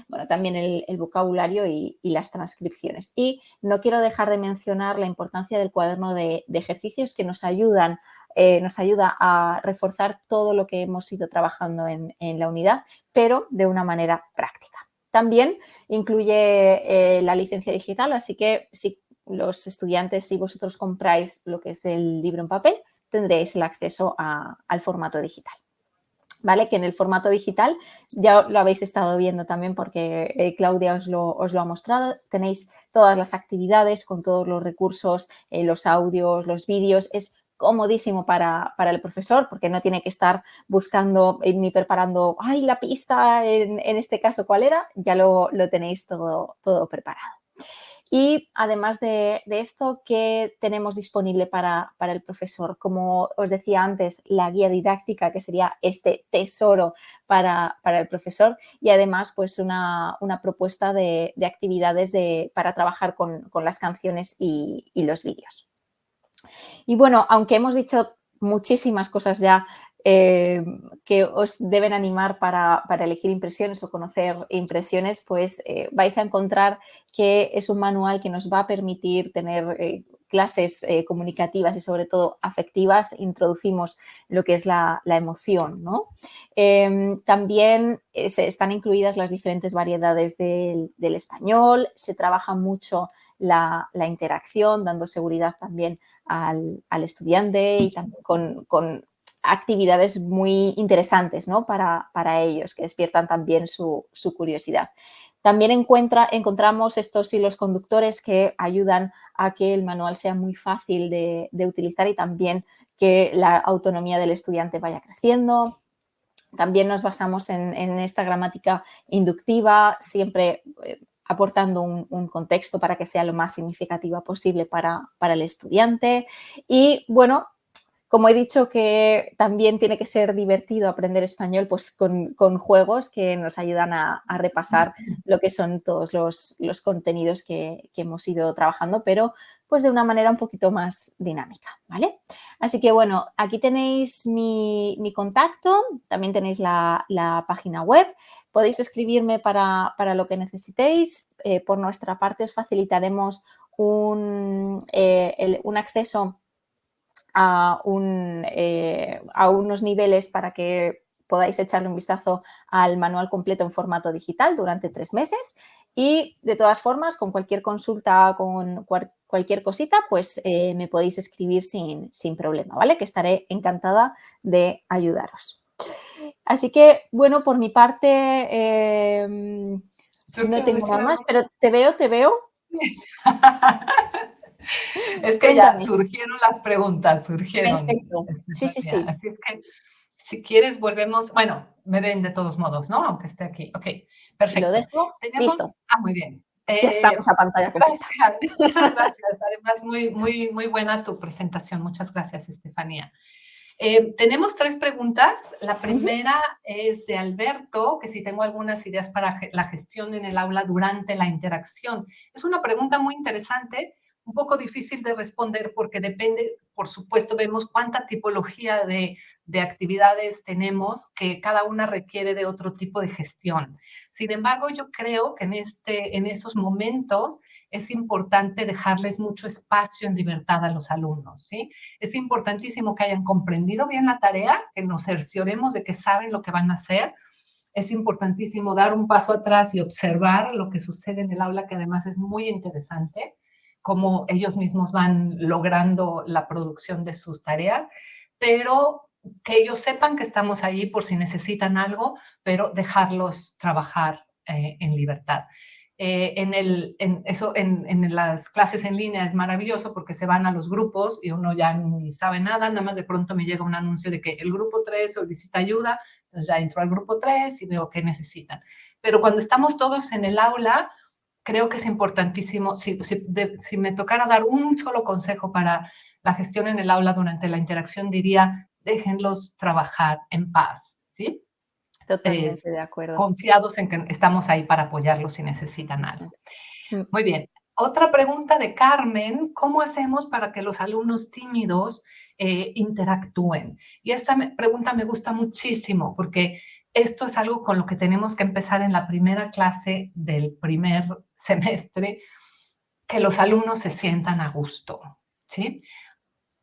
Speaker 1: Bueno, también el vocabulario y las transcripciones. Y no quiero dejar de mencionar la importancia del cuaderno de ejercicios que nos ayuda a reforzar todo lo que hemos ido trabajando en la unidad, pero de una manera práctica. También incluye la licencia digital, así que si los estudiantes, si vosotros compráis lo que es el libro en papel, tendréis el acceso al formato digital. ¿Vale? Que en el formato digital ya lo habéis estado viendo también porque Claudia os lo ha mostrado. Tenéis todas las actividades con todos los recursos, los audios, los vídeos. Es comodísimo para el profesor porque no tiene que estar buscando ni preparando, ¡ay, la pista! En este caso, ¿cuál era? Ya lo tenéis todo preparado. Y además de esto, ¿qué tenemos disponible para el profesor? Como os decía antes, la guía didáctica, que sería este tesoro para el profesor, y además pues una propuesta de actividades para trabajar con las canciones y los vídeos. Y bueno, aunque hemos dicho muchísimas cosas ya que os deben animar para elegir impresiones o conocer impresiones, pues vais a encontrar que es un manual que nos va a permitir tener clases comunicativas y sobre todo afectivas. Introducimos lo que es la emoción, ¿no? También están incluidas las diferentes variedades del español, se trabaja mucho la interacción, dando seguridad también al estudiante y también con actividades muy interesantes, ¿no? para ellos, que despiertan también su curiosidad. También encontramos estos hilos conductores que ayudan a que el manual sea muy fácil de utilizar y también que la autonomía del estudiante vaya creciendo. También nos basamos en esta gramática inductiva, siempre aportando un contexto para que sea lo más significativa posible para el estudiante. Y bueno, como he dicho que también tiene que ser divertido aprender español, pues con juegos que nos ayudan a repasar lo que son todos los contenidos que hemos ido trabajando, pero pues de una manera un poquito más dinámica, ¿vale? Así que bueno, aquí tenéis mi contacto, también tenéis la página web, podéis escribirme para lo que necesitéis. Por nuestra parte os facilitaremos un acceso a unos niveles para que podáis echarle un vistazo al manual completo en formato digital durante 3 meses y de todas formas con cualquier consulta, con cualquier cosita, pues me podéis escribir sin problema, ¿vale? Que estaré encantada de ayudaros. Así que, bueno, por mi parte no tengo nada más, pero te veo.
Speaker 2: Es que ya surgieron las preguntas,
Speaker 1: Perfecto. Sí.
Speaker 2: Así es que, si quieres, volvemos. Bueno, me ven de todos modos, ¿no? Aunque esté aquí. Ok, perfecto.
Speaker 1: Lo dejo. Listo.
Speaker 2: Muy bien.
Speaker 1: Ya estamos a pantalla completa.
Speaker 2: Muchas gracias. Además, muy buena tu presentación. Muchas gracias, Estefanía. Tenemos 3 preguntas. La primera es de Alberto, que si tengo algunas ideas para la gestión en el aula durante la interacción. Es una pregunta muy interesante, un poco difícil de responder porque depende, por supuesto, vemos cuánta tipología de actividades tenemos, que cada una requiere de otro tipo de gestión. Sin embargo, yo creo que en esos momentos es importante dejarles mucho espacio en libertad a los alumnos, ¿sí? Es importantísimo que hayan comprendido bien la tarea, que nos cercioremos de que saben lo que van a hacer. Es importantísimo dar un paso atrás y observar lo que sucede en el aula, que además es muy interesante, cómo ellos mismos van logrando la producción de sus tareas, pero que ellos sepan que estamos ahí por si necesitan algo, pero dejarlos trabajar en libertad. En las clases en línea es maravilloso porque se van a los grupos y uno ya ni sabe nada, nada más de pronto me llega un anuncio de que el grupo 3 solicita ayuda, entonces ya entro al grupo 3 y veo qué necesitan. Pero cuando estamos todos en el aula, creo que es importantísimo, si me tocara dar un solo consejo para la gestión en el aula durante la interacción, diría, déjenlos trabajar en paz, ¿sí?
Speaker 1: Totalmente de acuerdo.
Speaker 2: Confiados en que estamos ahí para apoyarlos si necesitan algo.
Speaker 1: Sí.
Speaker 2: Muy bien. Otra pregunta de Carmen, ¿cómo hacemos para que los alumnos tímidos interactúen? Y esta pregunta me gusta muchísimo porque esto es algo con lo que tenemos que empezar en la primera clase del primer semestre, que los alumnos se sientan a gusto, ¿sí?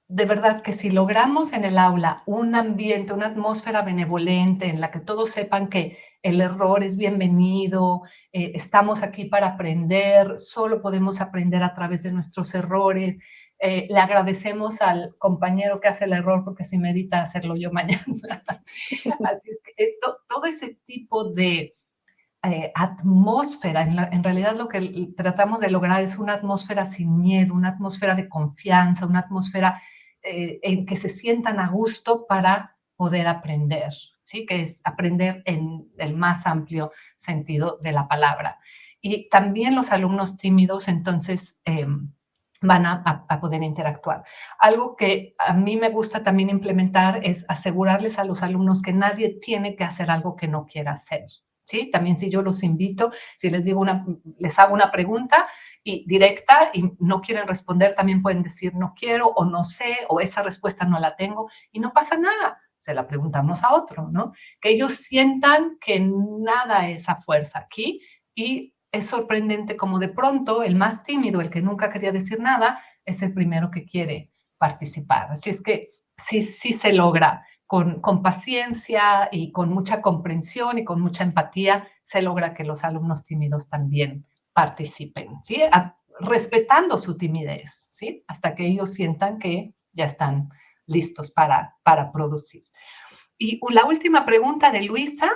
Speaker 2: De verdad que si logramos en el aula un ambiente, una atmósfera benevolente en la que todos sepan que el error es bienvenido, estamos aquí para aprender, solo podemos aprender a través de nuestros errores, le agradecemos al compañero que hace el error porque si medita hacerlo yo mañana. Así es que todo ese tipo de atmósfera, en realidad lo que tratamos de lograr es una atmósfera sin miedo, una atmósfera de confianza, una atmósfera en que se sientan a gusto para poder aprender, ¿sí? Que es aprender en el más amplio sentido de la palabra. Y también los alumnos tímidos, entonces, van a poder interactuar. Algo que a mí me gusta también implementar es asegurarles a los alumnos que nadie tiene que hacer algo que no quiera hacer, ¿sí? También si yo los invito, si les hago una pregunta y directa y no quieren responder, también pueden decir no quiero o no sé o esa respuesta no la tengo y no pasa nada, se la preguntamos a otro, ¿no? Que ellos sientan que nada es a fuerza aquí y es sorprendente como de pronto el más tímido, el que nunca quería decir nada, es el primero que quiere participar. Así es que sí se logra. Con paciencia y con mucha comprensión y con mucha empatía, se logra que los alumnos tímidos también participen, ¿sí? Respetando su timidez, ¿sí? Hasta que ellos sientan que ya están listos para producir. Y la última pregunta de Luisa,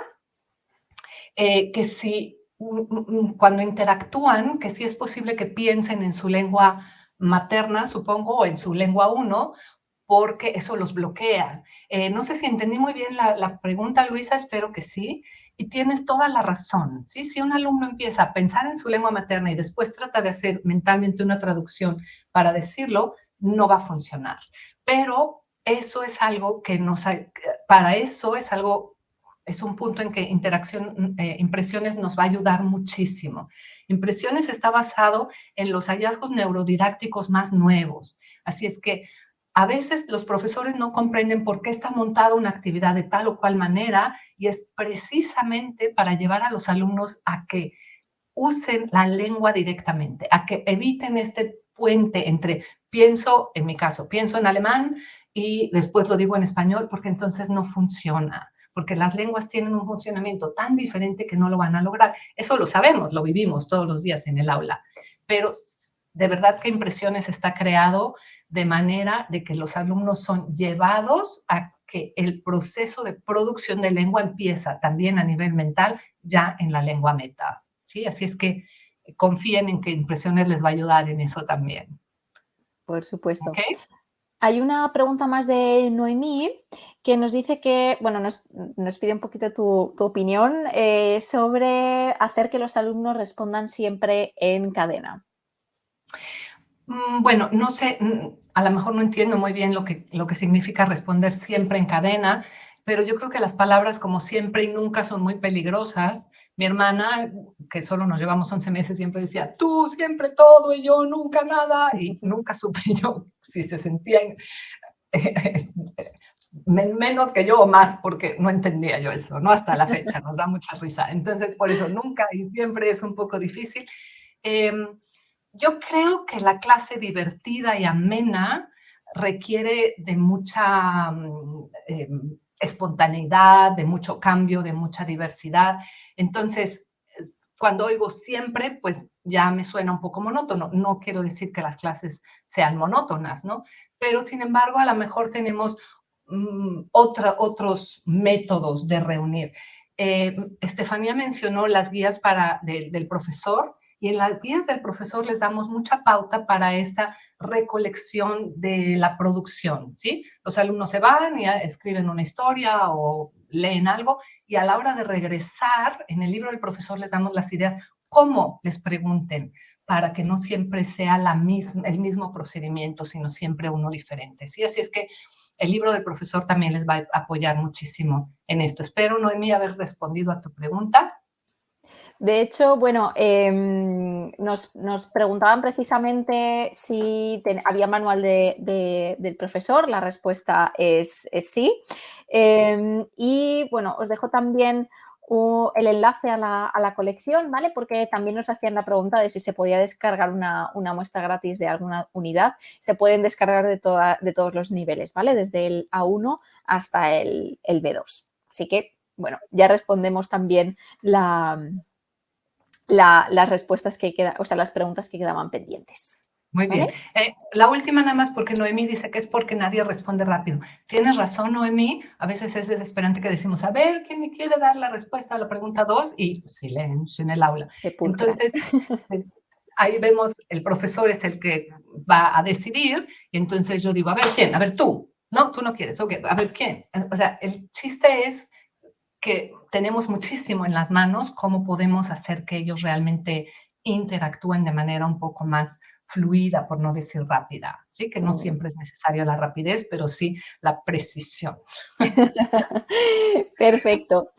Speaker 2: que si cuando interactúan, que si es posible que piensen en su lengua materna, supongo, o en su lengua 1, porque eso los bloquea. No sé si entendí muy bien la pregunta, Luisa, espero que sí. Y tienes toda la razón, ¿sí? Si un alumno empieza a pensar en su lengua materna y después trata de hacer mentalmente una traducción para decirlo, no va a funcionar. Pero eso es algo que para eso es un punto en que Impresiones nos va a ayudar muchísimo. Impresiones está basado en los hallazgos neurodidácticos más nuevos. Así es que a veces los profesores no comprenden por qué está montada una actividad de tal o cual manera y es precisamente para llevar a los alumnos a que usen la lengua directamente, a que eviten este puente entre en mi caso, pienso en alemán y después lo digo en español porque entonces no funciona, porque las lenguas tienen un funcionamiento tan diferente que no lo van a lograr. Eso lo sabemos, lo vivimos todos los días en el aula, pero de verdad que Impresiones está creado de manera de que los alumnos son llevados a que el proceso de producción de lengua empieza también a nivel mental ya en la lengua meta, ¿sí? Así es que confíen en que Impresiones les va a ayudar en eso también.
Speaker 1: Por supuesto.
Speaker 2: ¿Okay?
Speaker 1: Hay una pregunta más de Noemí que nos dice que, bueno, nos pide un poquito tu opinión sobre hacer que los alumnos respondan siempre en cadena.
Speaker 2: Bueno, no sé, a lo mejor no entiendo muy bien lo que significa responder siempre en cadena, pero yo creo que las palabras como siempre y nunca son muy peligrosas. Mi hermana, que solo nos llevamos 11 meses, siempre decía, tú siempre todo y yo nunca nada, y nunca supe yo si se sentían menos que yo o más, porque no entendía yo eso, ¿no? Hasta la fecha, nos da mucha risa. Entonces, por eso nunca y siempre es un poco difícil. Yo creo que la clase divertida y amena requiere de mucha espontaneidad, de mucho cambio, de mucha diversidad. Entonces, cuando oigo siempre, pues ya me suena un poco monótono. No quiero decir que las clases sean monótonas, ¿no? Pero, sin embargo, a lo mejor tenemos otros métodos de reunir. Estefanía mencionó las guías del profesor, y en las guías del profesor les damos mucha pauta para esta recolección de la producción, ¿sí? Los alumnos se van y escriben una historia o leen algo, y a la hora de regresar, en el libro del profesor les damos las ideas, cómo les pregunten, para que no siempre sea el mismo procedimiento, sino siempre uno diferente, ¿sí? Así es que el libro del profesor también les va a apoyar muchísimo en esto. Espero, Noemí, haber respondido a tu pregunta.
Speaker 1: De hecho, bueno, nos preguntaban precisamente si había manual del profesor. La respuesta es sí. Y bueno, os dejo también el enlace a la colección, ¿vale? Porque también nos hacían la pregunta de si se podía descargar una muestra gratis de alguna unidad. Se pueden descargar de todos los niveles, ¿vale? Desde el A1 hasta el B2. Así que, bueno, ya respondemos también las respuestas que quedan, o sea, las preguntas que quedaban pendientes.
Speaker 2: Muy bien. La última nada más, porque Noemí dice que es porque nadie responde rápido. Tienes razón, Noemí. A veces es desesperante que decimos, a ver, ¿quién me quiere dar la respuesta a la pregunta 2? Y silencio en el aula.
Speaker 1: Sepulcral.
Speaker 2: Entonces, ahí vemos, el profesor es el que va a decidir, y entonces yo digo, a ver, ¿quién? A ver, tú. No, tú no quieres. Ok, a ver, ¿quién? O sea, el chiste es que tenemos muchísimo en las manos, cómo podemos hacer que ellos realmente interactúen de manera un poco más fluida, por no decir rápida, ¿sí? Que no siempre es necesaria la rapidez, pero sí la precisión.
Speaker 1: Perfecto.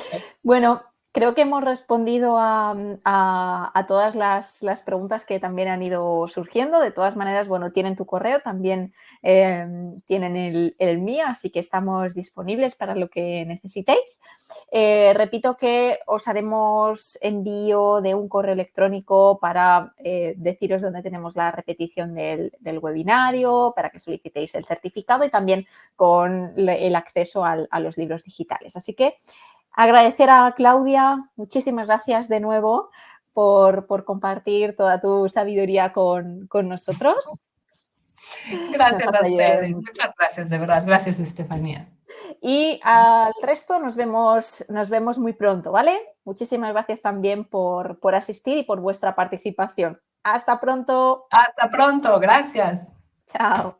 Speaker 1: Bueno, creo que hemos respondido a todas las preguntas que también han ido surgiendo. De todas maneras, bueno, tienen tu correo, también tienen el mío, así que estamos disponibles para lo que necesitéis. Repito que os haremos envío de un correo electrónico para deciros dónde tenemos la repetición del webinario, para que solicitéis el certificado y también con el acceso a los libros digitales. Así que agradecer a Claudia, muchísimas gracias de nuevo por compartir toda tu sabiduría con nosotros.
Speaker 2: Gracias a ustedes, muchas gracias, de verdad. Gracias, Estefanía.
Speaker 1: Y al resto nos vemos muy pronto, ¿vale? Muchísimas gracias también por asistir y por vuestra participación. Hasta pronto.
Speaker 2: Hasta pronto, gracias.
Speaker 1: Chao.